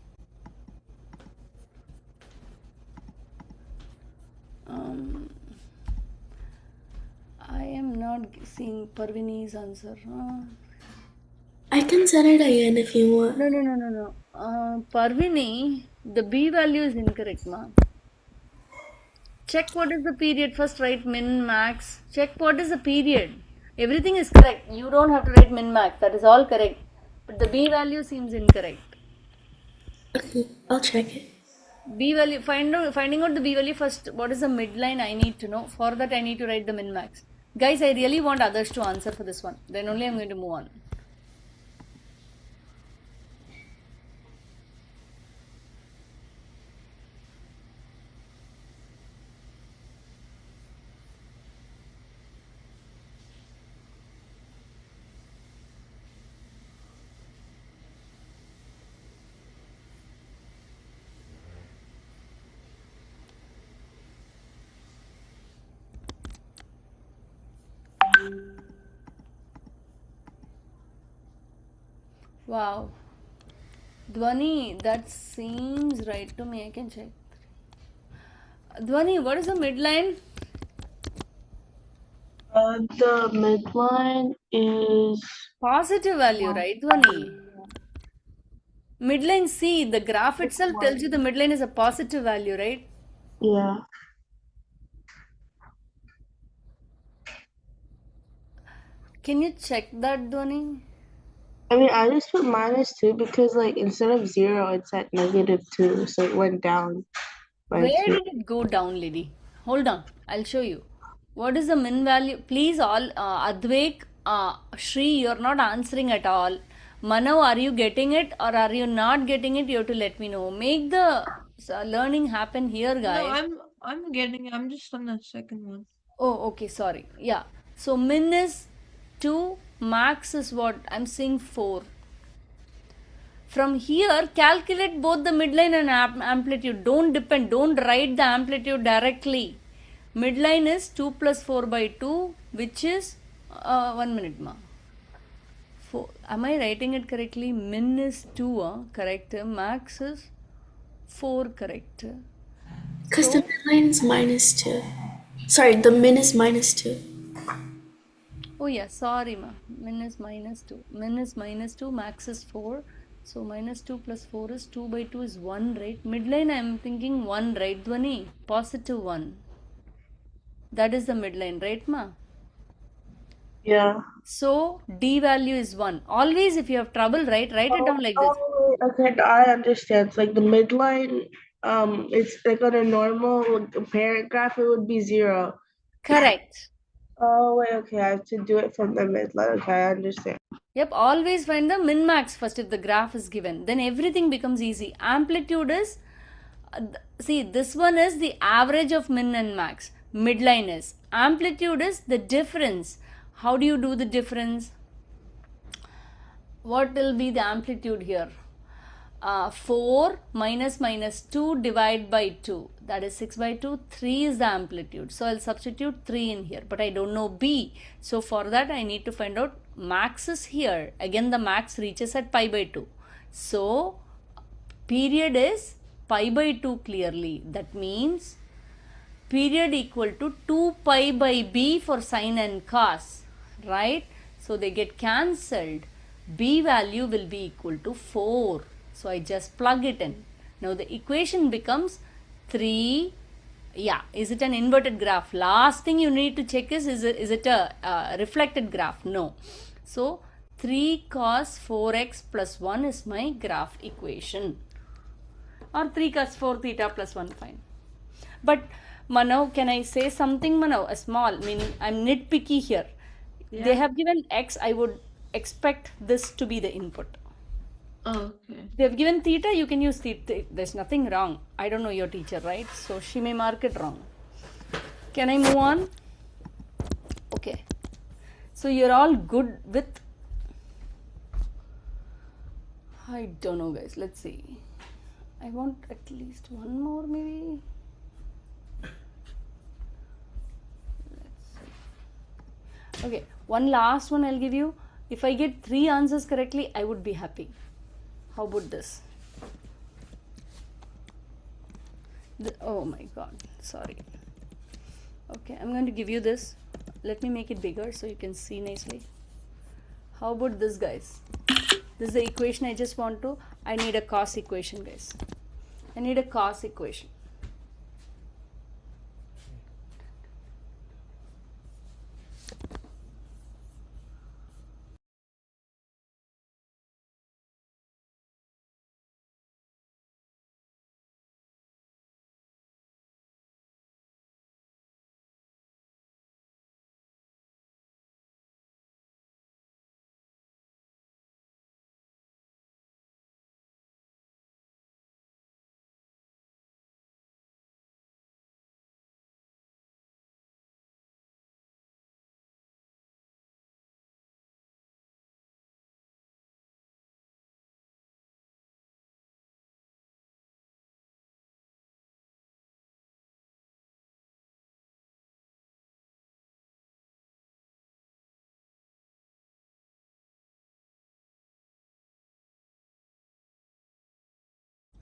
I am not seeing Parvini's answer. I can set it again if you want. No. Parvini, the B value is incorrect, ma. Check what is the period. First write min, max. Check what is the period. Everything is correct. You don't have to write min, max. That is all correct. But the B value seems incorrect. Okay, I'll check it. B value, finding out the B value first. What is the midline I need to know? For that I need to write the min, max. Guys, I really want others to answer for this one. Then only I'm going to move on. Wow. Dhwani, that seems right to me. I can check. Dhwani, what is the midline? The midline is Positive value, right, Dhwani? Midline C, the graph itself tells you the midline is a positive value, right? yeah. Can you check that, Dhwani? I mean, I just put -2 because like instead of 0, it's at -2, so it went down by Where 2. did it go down, lady? Hold on, I'll show you. What is the min value? Please, all Advik, Shri, you're not answering at all. Manav, are you getting it or are you not getting it? You have to let me know. Make the learning happen here, guys. No, I'm getting it. I'm just on the second one. Oh, okay, sorry. Yeah. So min is 2, max is what? I'm seeing 4. From here, calculate both the midline and amplitude. Don't write the amplitude directly. Midline is 2 plus 4 by 2, which is, 1 minute, ma. 4. Am I writing it correctly? Min is 2, correct. Max is 4 correct. Because So, the midline is -2. Sorry, the min is -2. oh yeah, sorry ma. Min is -2. Min is -2, max is 4. So -2 plus 4 is 2 by 2 is 1, right? Midline I am thinking 1, right Dhwani? Positive 1. That is the midline, right ma? Yeah. So D value is 1. Always if you have trouble, write it down like this. Oh, okay, I understand. It's like the midline, it's like on a normal parent graph, it would be 0. Correct. Oh, wait, okay, I have to do it from the midline. Okay, I understand. Yep, always find the min max first if the graph is given. Then everything becomes easy. Amplitude is, see, this one is the average of min and max. Midline is. Amplitude is the difference. How do you do the difference? What will be the amplitude here? 4 minus 2 divide by 2, that is 6 by 2. 3 is the amplitude, so I'll substitute 3 in here, but I don't know B, so for that I need to find out max is here. Again the max reaches at pi by 2, so period is pi by 2 clearly. That means period equal to 2 pi by B for sine and cos, right? So they get cancelled. B value will be equal to 4. So I just plug it in. Now the equation becomes 3. Yeah, is it an inverted graph? Last thing you need to check is it a reflected graph? No. So 3 cos 4x plus 1 is my graph equation. Or 3 cos 4 theta plus 1, fine. But Manav, can I say something, Manav? A small, meaning I'm nitpicky here. Yeah. They have given x, I would expect this to be the input. Oh, okay. They have given theta, you can use theta. There's nothing wrong. I don't know your teacher, right? So she may mark it wrong. Can I move on? Okay. So you're all good with, I don't know guys, let's see. I want at least one more maybe. Okay, one last one I'll give you. If I get 3 answers correctly, I would be happy. How about this? Oh my god, sorry. Okay, I'm going to give you this. Let me make it bigger so you can see nicely. How about this, guys? This is the equation I just want to. I need a cos equation, guys. I need a cos equation.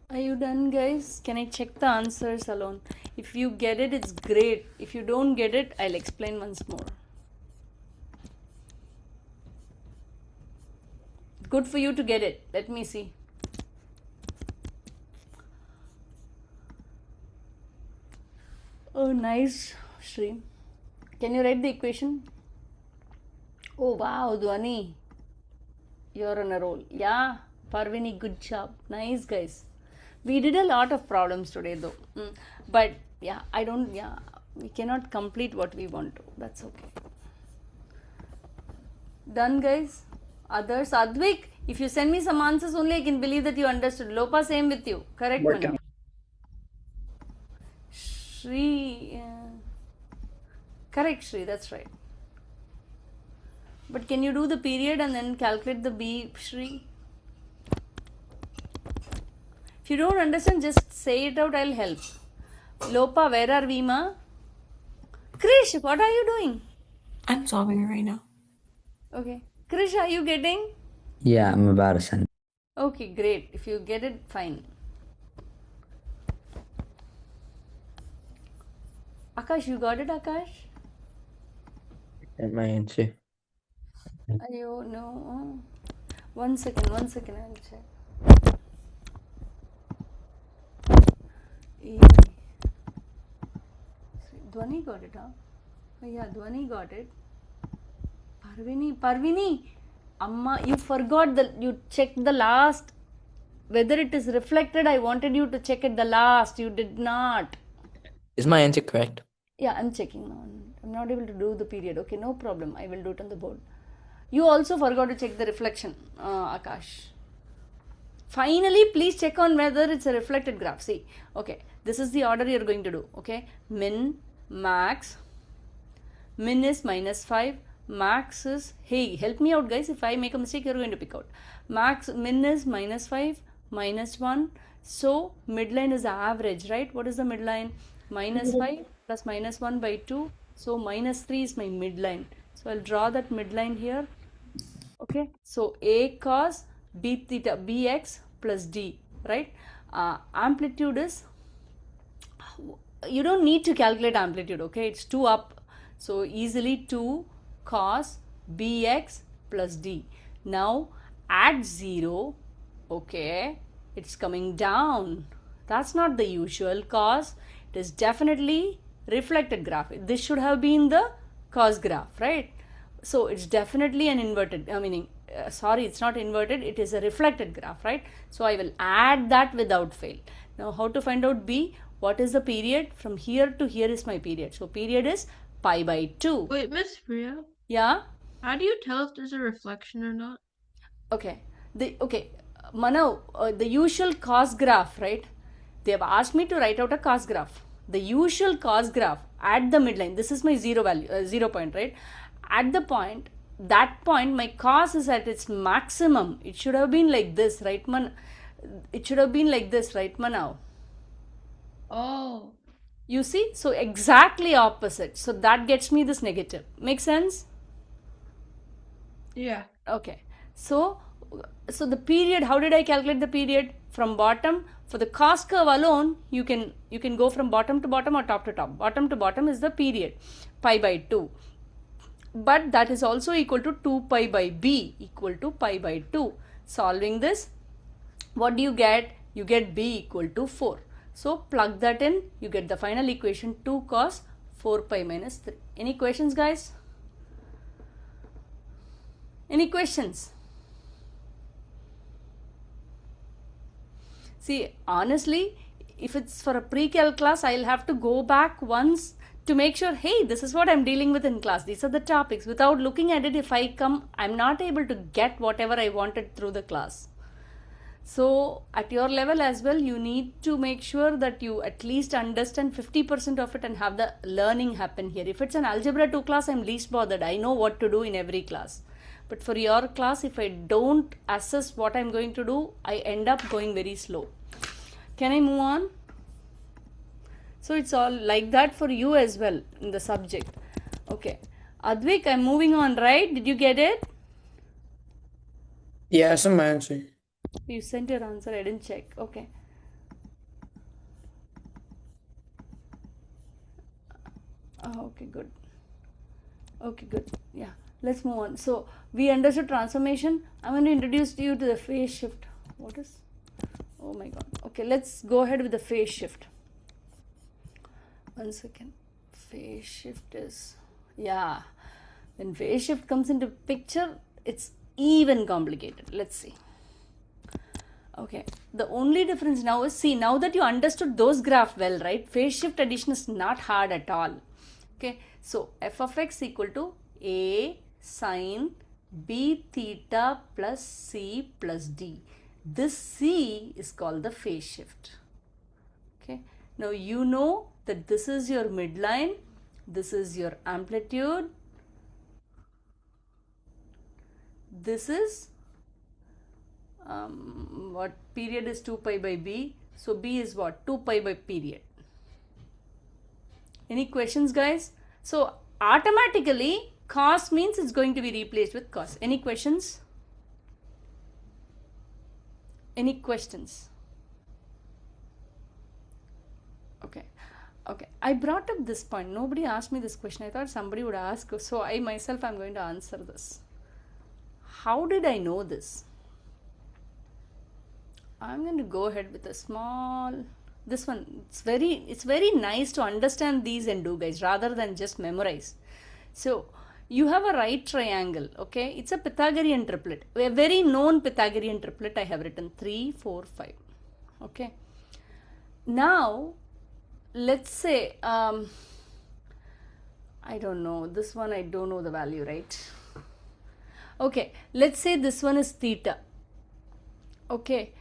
Are you done, guys? Can I check the answers alone? If you get it, it's great. If you don't get it, I'll explain once more. Good for you to get it. Let me see. Oh, nice, Shri. Can you write the equation? Oh, wow, Dhwani. You're on a roll. Yeah, Parvini, good job. Nice, guys. We did a lot of problems today, though. But, yeah, we cannot complete what we want to. That's okay. Done, guys? Others? Advik, if you send me some answers only, I can believe that you understood. Lopa, same with you. Correct, Manav? Shri. Correct, Shri. That's right. But can you do the period and then calculate the B, Shri? If you don't understand, just say it out. I'll help. Lopa, where are we, ma? Krish, what are you doing? I'm solving it right now. Okay. Krish, are you getting? Yeah, I'm about to send. Okay, great. If you get it, fine. Akash, you got it, Akash? And my answer. Ayo, no. 1 second, I'll check. Eh, Dhwani got it, huh? Oh, yeah, Dhwani got it. Parvini, Amma, you forgot that you checked the last. Whether it is reflected, I wanted you to check at the last. You did not. Is my answer correct? Yeah, I'm checking now. I'm not able to do the period. Okay, no problem. I will do it on the board. You also forgot to check the reflection, Akash. Finally, please check on whether it's a reflected graph. See, okay, this is the order you're going to do. Okay, min, max. Min is -5. Max is, hey, help me out, guys. If I make a mistake, you're going to pick out. Min is -5, -1. So, midline is the average, right? What is the midline? -5 plus -1 by 2. So, -3 is my midline. So, I'll draw that midline here. Okay. So, A cos B theta Bx plus D, right? Amplitude is, you don't need to calculate amplitude, okay? It's 2 up. So, easily 2 cos Bx plus D. Now, at 0, okay, it's coming down. That's not the usual cos. It is definitely reflected graph. This should have been the cos graph, right? So, it's definitely an inverted, sorry, it's not inverted, it is a reflected graph, right? So, I will add that without fail. Now, how to find out B? What is the period? From here to here is my period. So, period is pi by 2. Wait, Miss Priya, Yeah? how do you tell if there's a reflection or not? Okay. Manav, the usual cos graph, right? They have asked me to write out a cos graph. The usual cos graph at the midline, this is my 0 point, right? At that point, my cos is at its maximum. It should have been like this, right, It should have been like this, right, Manav? Oh. You see? So, exactly opposite. So, that gets me this negative. Make sense? Yeah. Okay. So the period, how did I calculate the period? From bottom, for the cos curve alone, you can go from bottom to bottom or top to top. Bottom to bottom is the period, pi by 2. But that is also equal to 2 pi by b, equal to pi by 2. Solving this, what do you get? You get b equal to 4. So, plug that in, you get the final equation 2 cos 4 pi minus 3. Any questions, guys? Any questions? See, honestly, if it's for a pre-cal class, I'll have to go back once to make sure, hey, this is what I'm dealing with in class. These are the topics. Without looking at it, if I come, I'm not able to get whatever I wanted through the class. So, at your level as well, you need to make sure that you at least understand 50% of it and have the learning happen here. If it's an Algebra 2 class, I'm least bothered. I know what to do in every class. But for your class, if I don't assess what I'm going to do, I end up going very slow. Can I move on? So, it's all like that for you as well in the subject. Okay. Advik, I'm moving on, right? Did you get it? Yeah, that's my answer. You sent your answer, I didn't check. Okay. Okay, good. Okay, good. Yeah, let's move on. So, we understood transformation. I'm going to introduce you to the phase shift. What is? Oh my god. Okay, let's go ahead with the phase shift. 1 second. Phase shift is, yeah. When phase shift comes into picture, it's even complicated. Let's see. Okay, the only difference now is, see, now that you understood those graph well, right, phase shift addition is not hard at all. Okay, so f of x equal to a sine b theta plus c plus d. This c is called the phase shift. Okay, now you know that this is your midline, this is your amplitude, this is what period is 2 pi by b. So b is what? 2 pi by period. Any questions, guys? So automatically cos means it's going to be replaced with cos. Any questions? Any questions? Okay. Okay, I brought up this point. Nobody asked me this question. I thought somebody would ask. So I myself am going to answer this. How did I know this? I'm going to go ahead with a small, this one. It's very nice to understand these and do, guys, rather than just memorize. So you have a right triangle, okay? It's a Pythagorean triplet. A very known Pythagorean triplet I have written 3, 4, 5. Okay. Now, let's say, I don't know, this one I don't know the value, right? Okay, let's say this one is theta. Okay,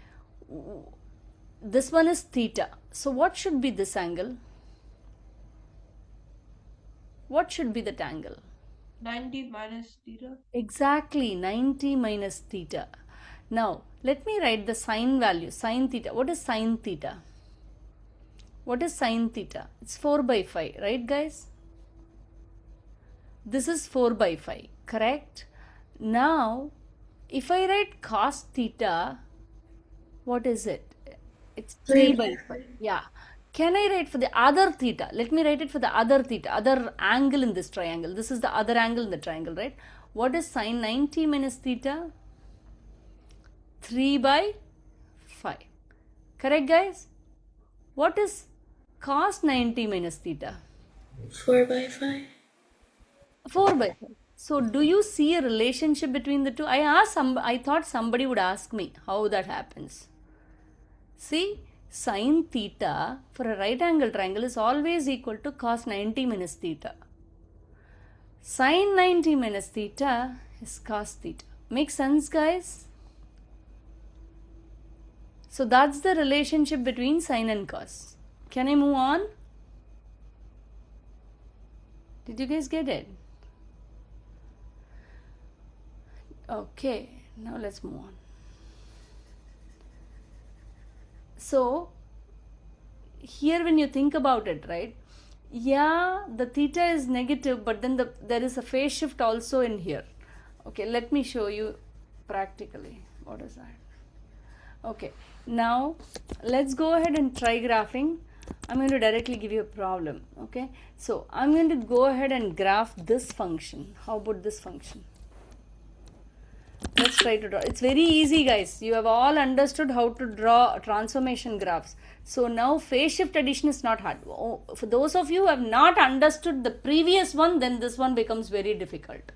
this one is theta. So what should be this angle? What should be that angle? 90 minus theta. Exactly, 90 minus theta. Now, let me write the sine value, sine theta. What is sine theta? What is sine theta? It's 4 by 5, right guys? This is 4 by 5, correct? Now, if I write cos theta, what is it? It's 3 by 5. Yeah. Can I write for the other theta? Let me write it for the other theta, other angle in this triangle. This is the other angle in the triangle, right? What is sine 90 minus theta? 3 by 5. Correct, guys? What is cos 90 minus theta? 4 by 5. 4 by 5. So, do you see a relationship between the two? I thought somebody would ask me how that happens. See, sine theta for a right angle triangle is always equal to cos 90 minus theta. Sine 90 minus theta is cos theta. Makes sense, guys? So that's the relationship between sine and cos. Can I move on? Did you guys get it? Okay, now let's move on. So, here when you think about it, right? Yeah, the theta is negative, but then there is a phase shift also in here. Okay, let me show you practically. What is that? Okay, now let's go ahead and try graphing. I'm going to directly give you a problem. Okay, so I'm going to go ahead and graph this function. How about this function? Let's try to draw. It's very easy, guys. You have all understood how to draw transformation graphs. So now phase shift addition is not hard. For those of you who have not understood the previous one, then this one becomes very difficult.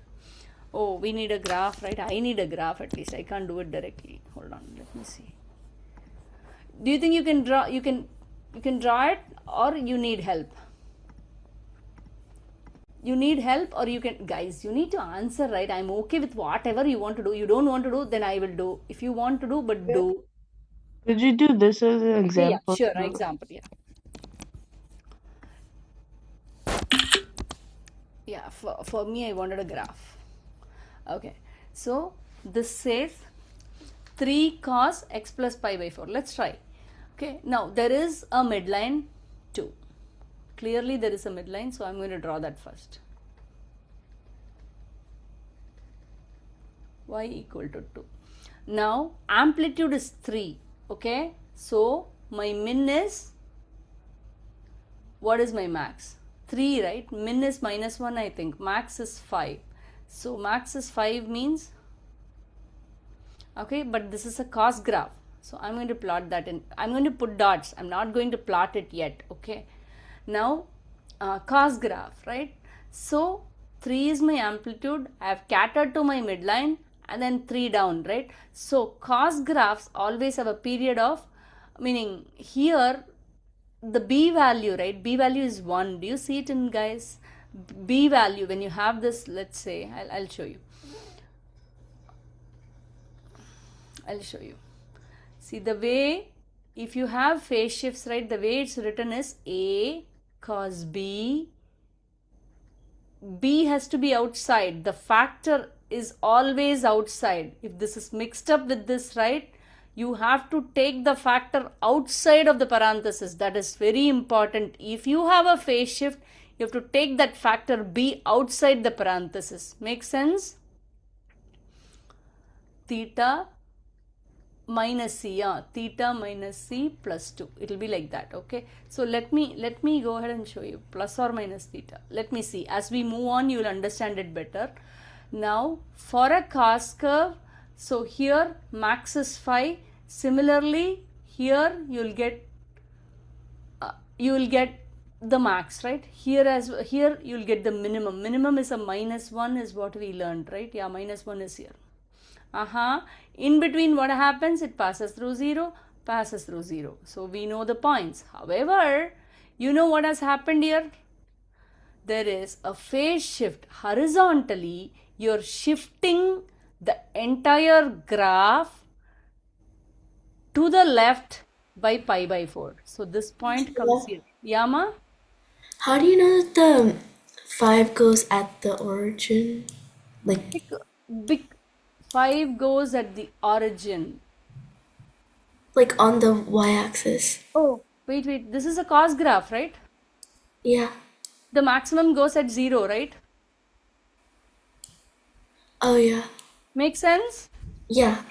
Oh, we need a graph, right? I need a graph at least. I can't do it directly. Hold on, let me see. Do you think you can draw? You can draw it, or you need help? You need help, or you can, guys, you need to answer, right? I'm okay with whatever you want to do. You don't want to do, then I will do. If you want to do, but do. Could you do this as an example? Yeah, sure, example, yeah. Yeah, for me, I wanted a graph. Okay, so this says 3 cos x plus pi by 4. Let's try. Okay, now there is a midline 2. Clearly there is a midline, so I'm going to draw that first. Y equal to 2. Now amplitude is 3. Okay, so my min is, what is my max? 3, right? Min is minus 1, I think. Max is 5. So max is 5 means, okay, but this is a cos graph. So I'm going to plot that in. I'm going to put dots. I'm not going to plot it yet. Okay. Now, cos graph, right? So 3 is my amplitude. I have catered to my midline and then 3 down, right? So cos graphs always have a period of, meaning here the b value, right? B value is 1. Do you see it in, guys? B value, when you have this, let's say, I'll show you. I'll show you. See the way, if you have phase shifts, right, the way it's written is A cos B. B has to be outside. The factor is always outside. If this is mixed up with this, right, you have to take the factor outside of the parenthesis. That is very important. If you have a phase shift, you have to take that factor B outside the parenthesis. Make sense? Theta minus c, yeah, theta minus c plus 2. It will be like that, okay? So let me go ahead and show you plus or minus theta. Let me see. As we move on, you will understand it better. Now, for a cos curve, so here max is phi. Similarly, here you will get the max, right? Here you will get the minimum. Minimum is a minus 1 is what we learned, right? Yeah, minus 1 is here. In between, what happens? It passes through 0, passes through 0. So we know the points. However, you know what has happened here? There is a phase shift. Horizontally, you're shifting the entire graph to the left by pi by 4. So this point comes here. Yama? How do you know that the 5 goes at the origin? Like, Big 5 goes at the origin. like on the y-axis. Oh, wait. This is a cos graph, right? Yeah. The maximum goes at 0, right? Oh, yeah. Make sense? Yeah.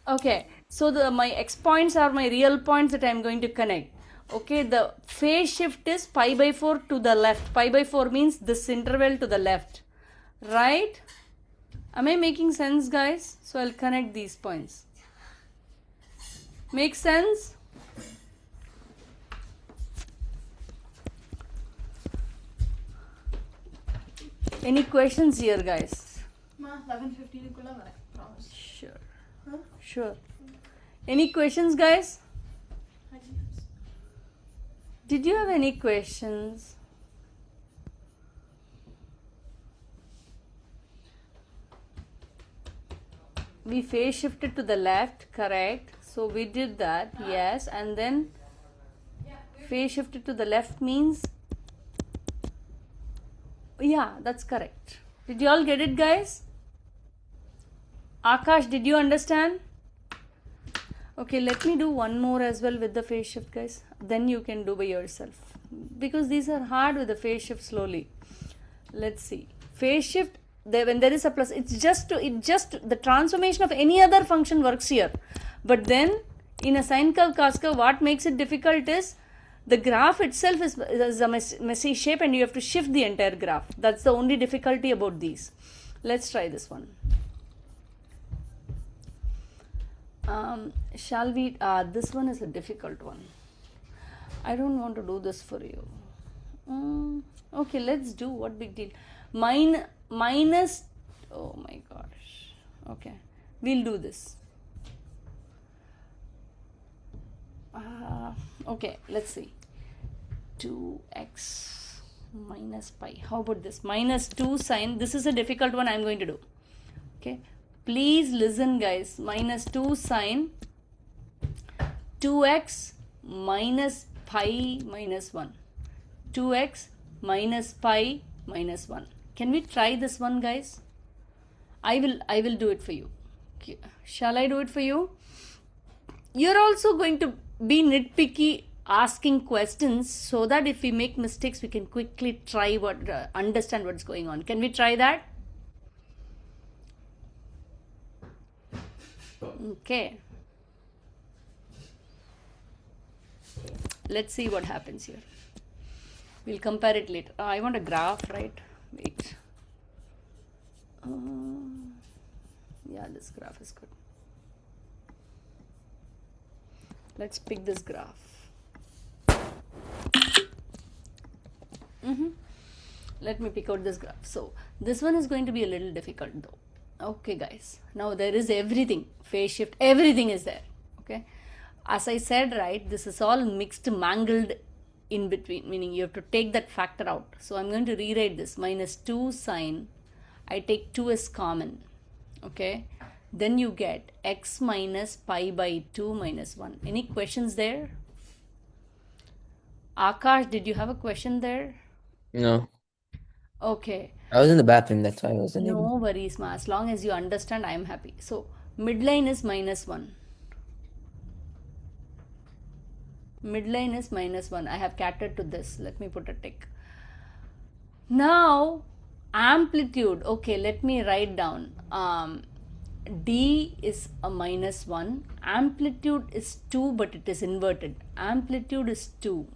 Okay. So my x points are my real points that I am going to connect. Okay, the phase shift is pi by 4 to the left. Pi by 4 means this interval to the left. Right? Am I making sense, guys? So I'll connect these points. Make sense? Any questions here, guys? 11:15 promise. Sure. Any questions, guys? Did you have any questions? We phase shifted to the left, correct? So we did that, yes. And then phase shifted to the left means, yeah, that's correct. Did you all get it, guys? Akash, did you understand? Okay, let me do one more as well with the phase shift, guys. Then you can do by yourself. Because these are hard with the phase shift slowly. Let's see. Phase shift, when there is a plus, it's just the transformation of any other function works here. But then in a sine curve, cos curve, what makes it difficult is the graph itself is a messy shape and you have to shift the entire graph. That's the only difficulty about these. Let's try this one. Shall we, this one is a difficult one. I don't want to do this for you. Okay, let's do, what big deal. Minus, oh my gosh. Okay, we'll do this. Okay, let's see. 2x minus pi. How about this? Minus 2 sine. This is a difficult one I'm going to do. Okay. Please listen, guys. Minus 2 sine 2x minus pi minus 1. 2x minus pi minus 1. Can we try this one, guys? I will do it for you. Okay. Shall I do it for you? You're also going to be nitpicky asking questions so that if we make mistakes, we can quickly try understand what's going on. Can we try that? Okay. Let's see what happens here. We'll compare it later. I want a graph, right? Wait. Yeah, this graph is good. Let's pick this graph. Let me pick out this graph. So this one is going to be a little difficult though. Okay, guys. Now there is everything. Phase shift, everything is there. Okay. As I said, right, this is all mixed, mangled in between, meaning you have to take that factor out. So I'm going to rewrite this. Minus 2 sine. I take 2 as common. Okay. Then you get x minus pi by 2 minus 1. Any questions there? Akash, did you have a question there? No. Okay. I was in the bathroom, that's why I wasn't able. No worries, ma. As long as you understand, I am happy. So, midline is minus 1. Midline is minus 1. I have catered to this. Let me put a tick. Now, amplitude. Okay, let me write down. D is a -1. Amplitude is 2, but it is inverted. Amplitude is 2,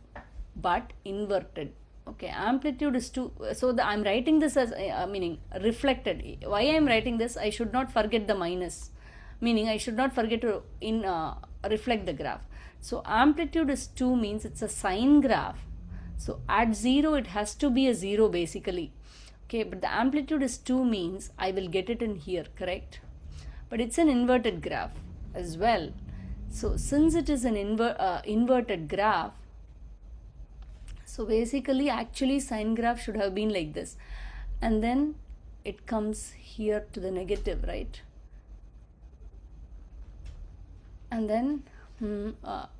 but inverted. Okay, amplitude is 2. So I'm writing this as meaning reflected. Why I'm writing this? I should not forget the minus. Meaning I should not forget to reflect the graph. So amplitude is 2 means it's a sine graph. So at 0 it has to be a 0 basically. Okay, but the amplitude is 2 means I will get it in here, correct? But it's an inverted graph as well. So since it is an inverted graph, so basically actually sine graph should have been like this. And then it comes here to the negative, right? And then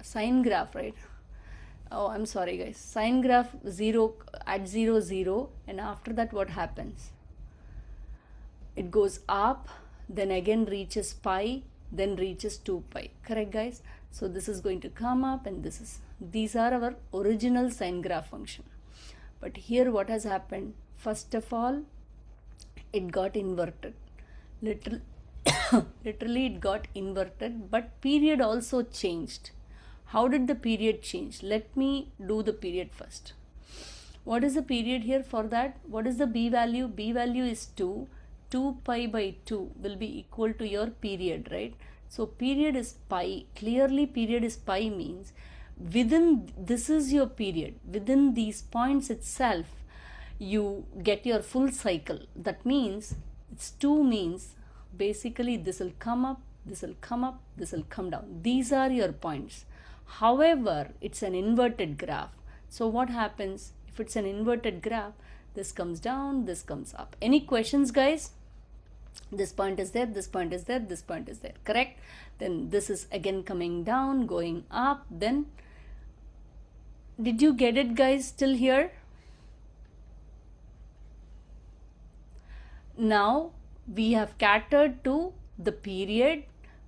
sine graph, right? Oh, I'm sorry guys. Sine graph 0 at 0, 0. And after that what happens? It goes up, then again reaches pi, then reaches 2 pi. Correct guys? So this is going to come up and these are our original sine graph function. But here what has happened? First of all, it got inverted. Literally it got inverted, but period also changed. How did the period change? Let me do the period first. What is the period here for that? What is the b value? B value is 2. 2 pi by 2 will be equal to your period, right? So period is pi. Clearly period is pi means within, this is your period. Within these points itself, you get your full cycle. That means it's 2 means basically this will come up, this will come up, this will come down. These are your points. However, it's an inverted graph. So what happens if it's an inverted graph? This comes down, this comes up. Any questions guys? This point is there, this point is there, this point is there, correct? Then this is again coming down, going up. Then did you get it guys till here? Now we have catered to the period,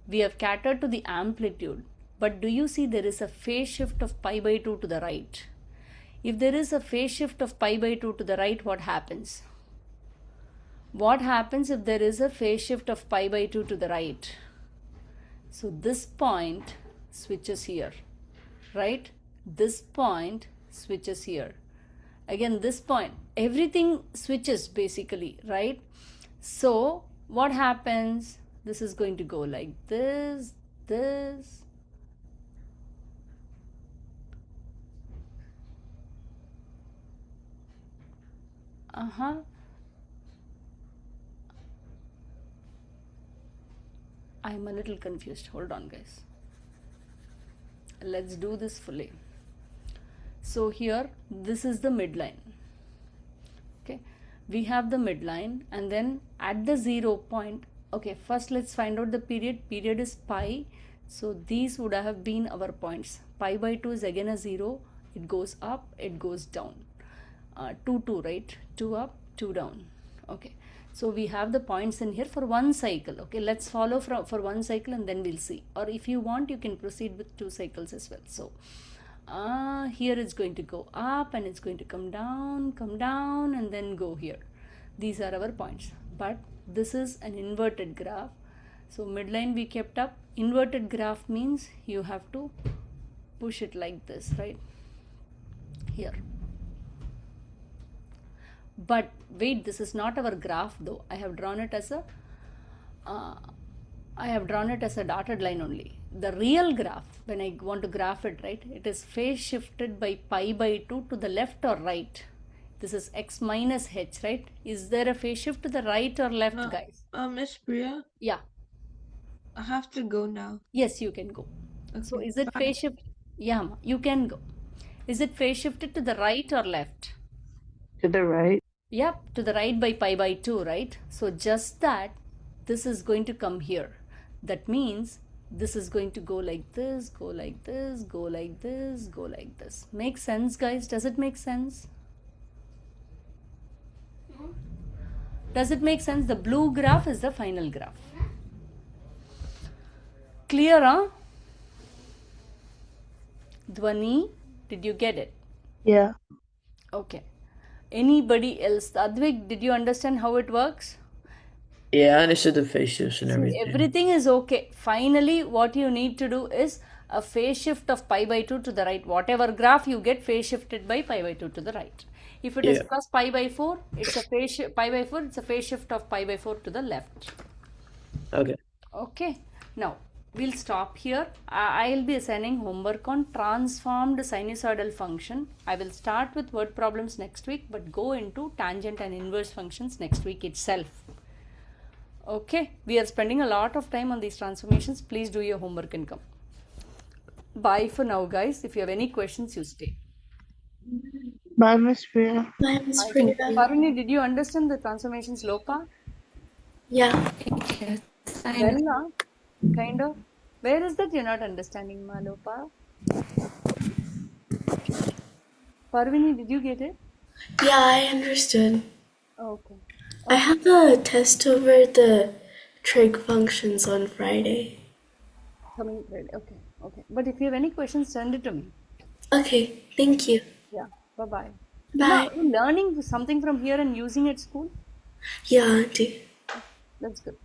we have catered to the amplitude. But do you see there is a phase shift of pi by 2 to the right? If there is a phase shift of pi by 2 to the right, what happens? What happens if there is a phase shift of pi by 2 to the right? So this point switches here, right? This point switches here. Again, this point, everything switches basically, right? So what happens? This is going to go like this, this. I'm a little confused. Hold on, guys. Let's do this fully. So here, this is the midline. Okay, we have the midline, and then at the 0 point, okay, first let's find out the period. Period is pi. So these would have been our points. Pi by 2 is again a 0. It goes up, it goes down. 2, 2, right? 2 up, 2 down. Okay, so we have the points in here for one cycle. Okay, let's follow for one cycle and then we'll see. Or if you want, you can proceed with 2 cycles as well. So here it's going to go up and it's going to come down, and then go here. These are our points. But this is an inverted graph. So midline we kept up. Inverted graph means you have to push it like this, right? Here. But wait, this is not our graph though. I have drawn it as a dotted line only. The real graph, when I want to graph it, right, it is phase shifted by pi by 2 to the left or right. This is x minus h, right? Is there a phase shift to the right or left, guys? Miss Priya? Yeah. I have to go now. Yes, you can go. Okay, So is it bye. phase shift? Yeah, you can go. Is it phase shifted to the right or left? To the right. Yep, to the right by pi by 2, right? So just that, this is going to come here. That means this is going to go like this, go like this, go like this, go like this. Makes sense, guys? Does it make sense? Does it make sense? The blue graph is the final graph. Clear, huh? Dhwani, did you get it? Yeah. Okay. Anybody else? Advik, did you understand how it works? Yeah, I understood the phase shifts and See, everything. everything is okay. Finally, what you need to do is a phase shift of pi by 2 to the right. Whatever graph you get, phase shifted by pi by 2 to the right. If it is Yeah. plus pi by 4, it's a pi by 4, it's a phase shift of pi by 4 to the left. Okay. Okay. Now, we'll stop here. I'll be assigning homework on transformed sinusoidal function. I will start with word problems next week, but go into tangent and inverse functions next week itself. Okay, we are spending a lot of time on these transformations. Please do your homework and come. Bye for now, guys. If you have any questions, you stay. Bye, Miss Priya. Bye, Miss Priya. Paruni, did you understand the transformations, Lopa? Yeah. Yes, I Well, know. na? Kind of. Where is that you're not understanding, Ma, Lopa? Parvini, did you get it? Yeah, I understood. Okay. I have a test over the trig functions on Friday. Coming Friday. Okay. Okay. But if you have any questions, send it to me. Okay, thank you. Yeah. Bye-bye. Bye. Now, are you learning something from here and using at school? Yeah, Auntie. That's good.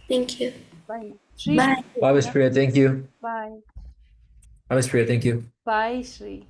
Thank you. Bye. Shri, Bye. Bye, Miss Priya. Thank you. Bye. Bye, Miss Priya. Thank you. Bye, Shri.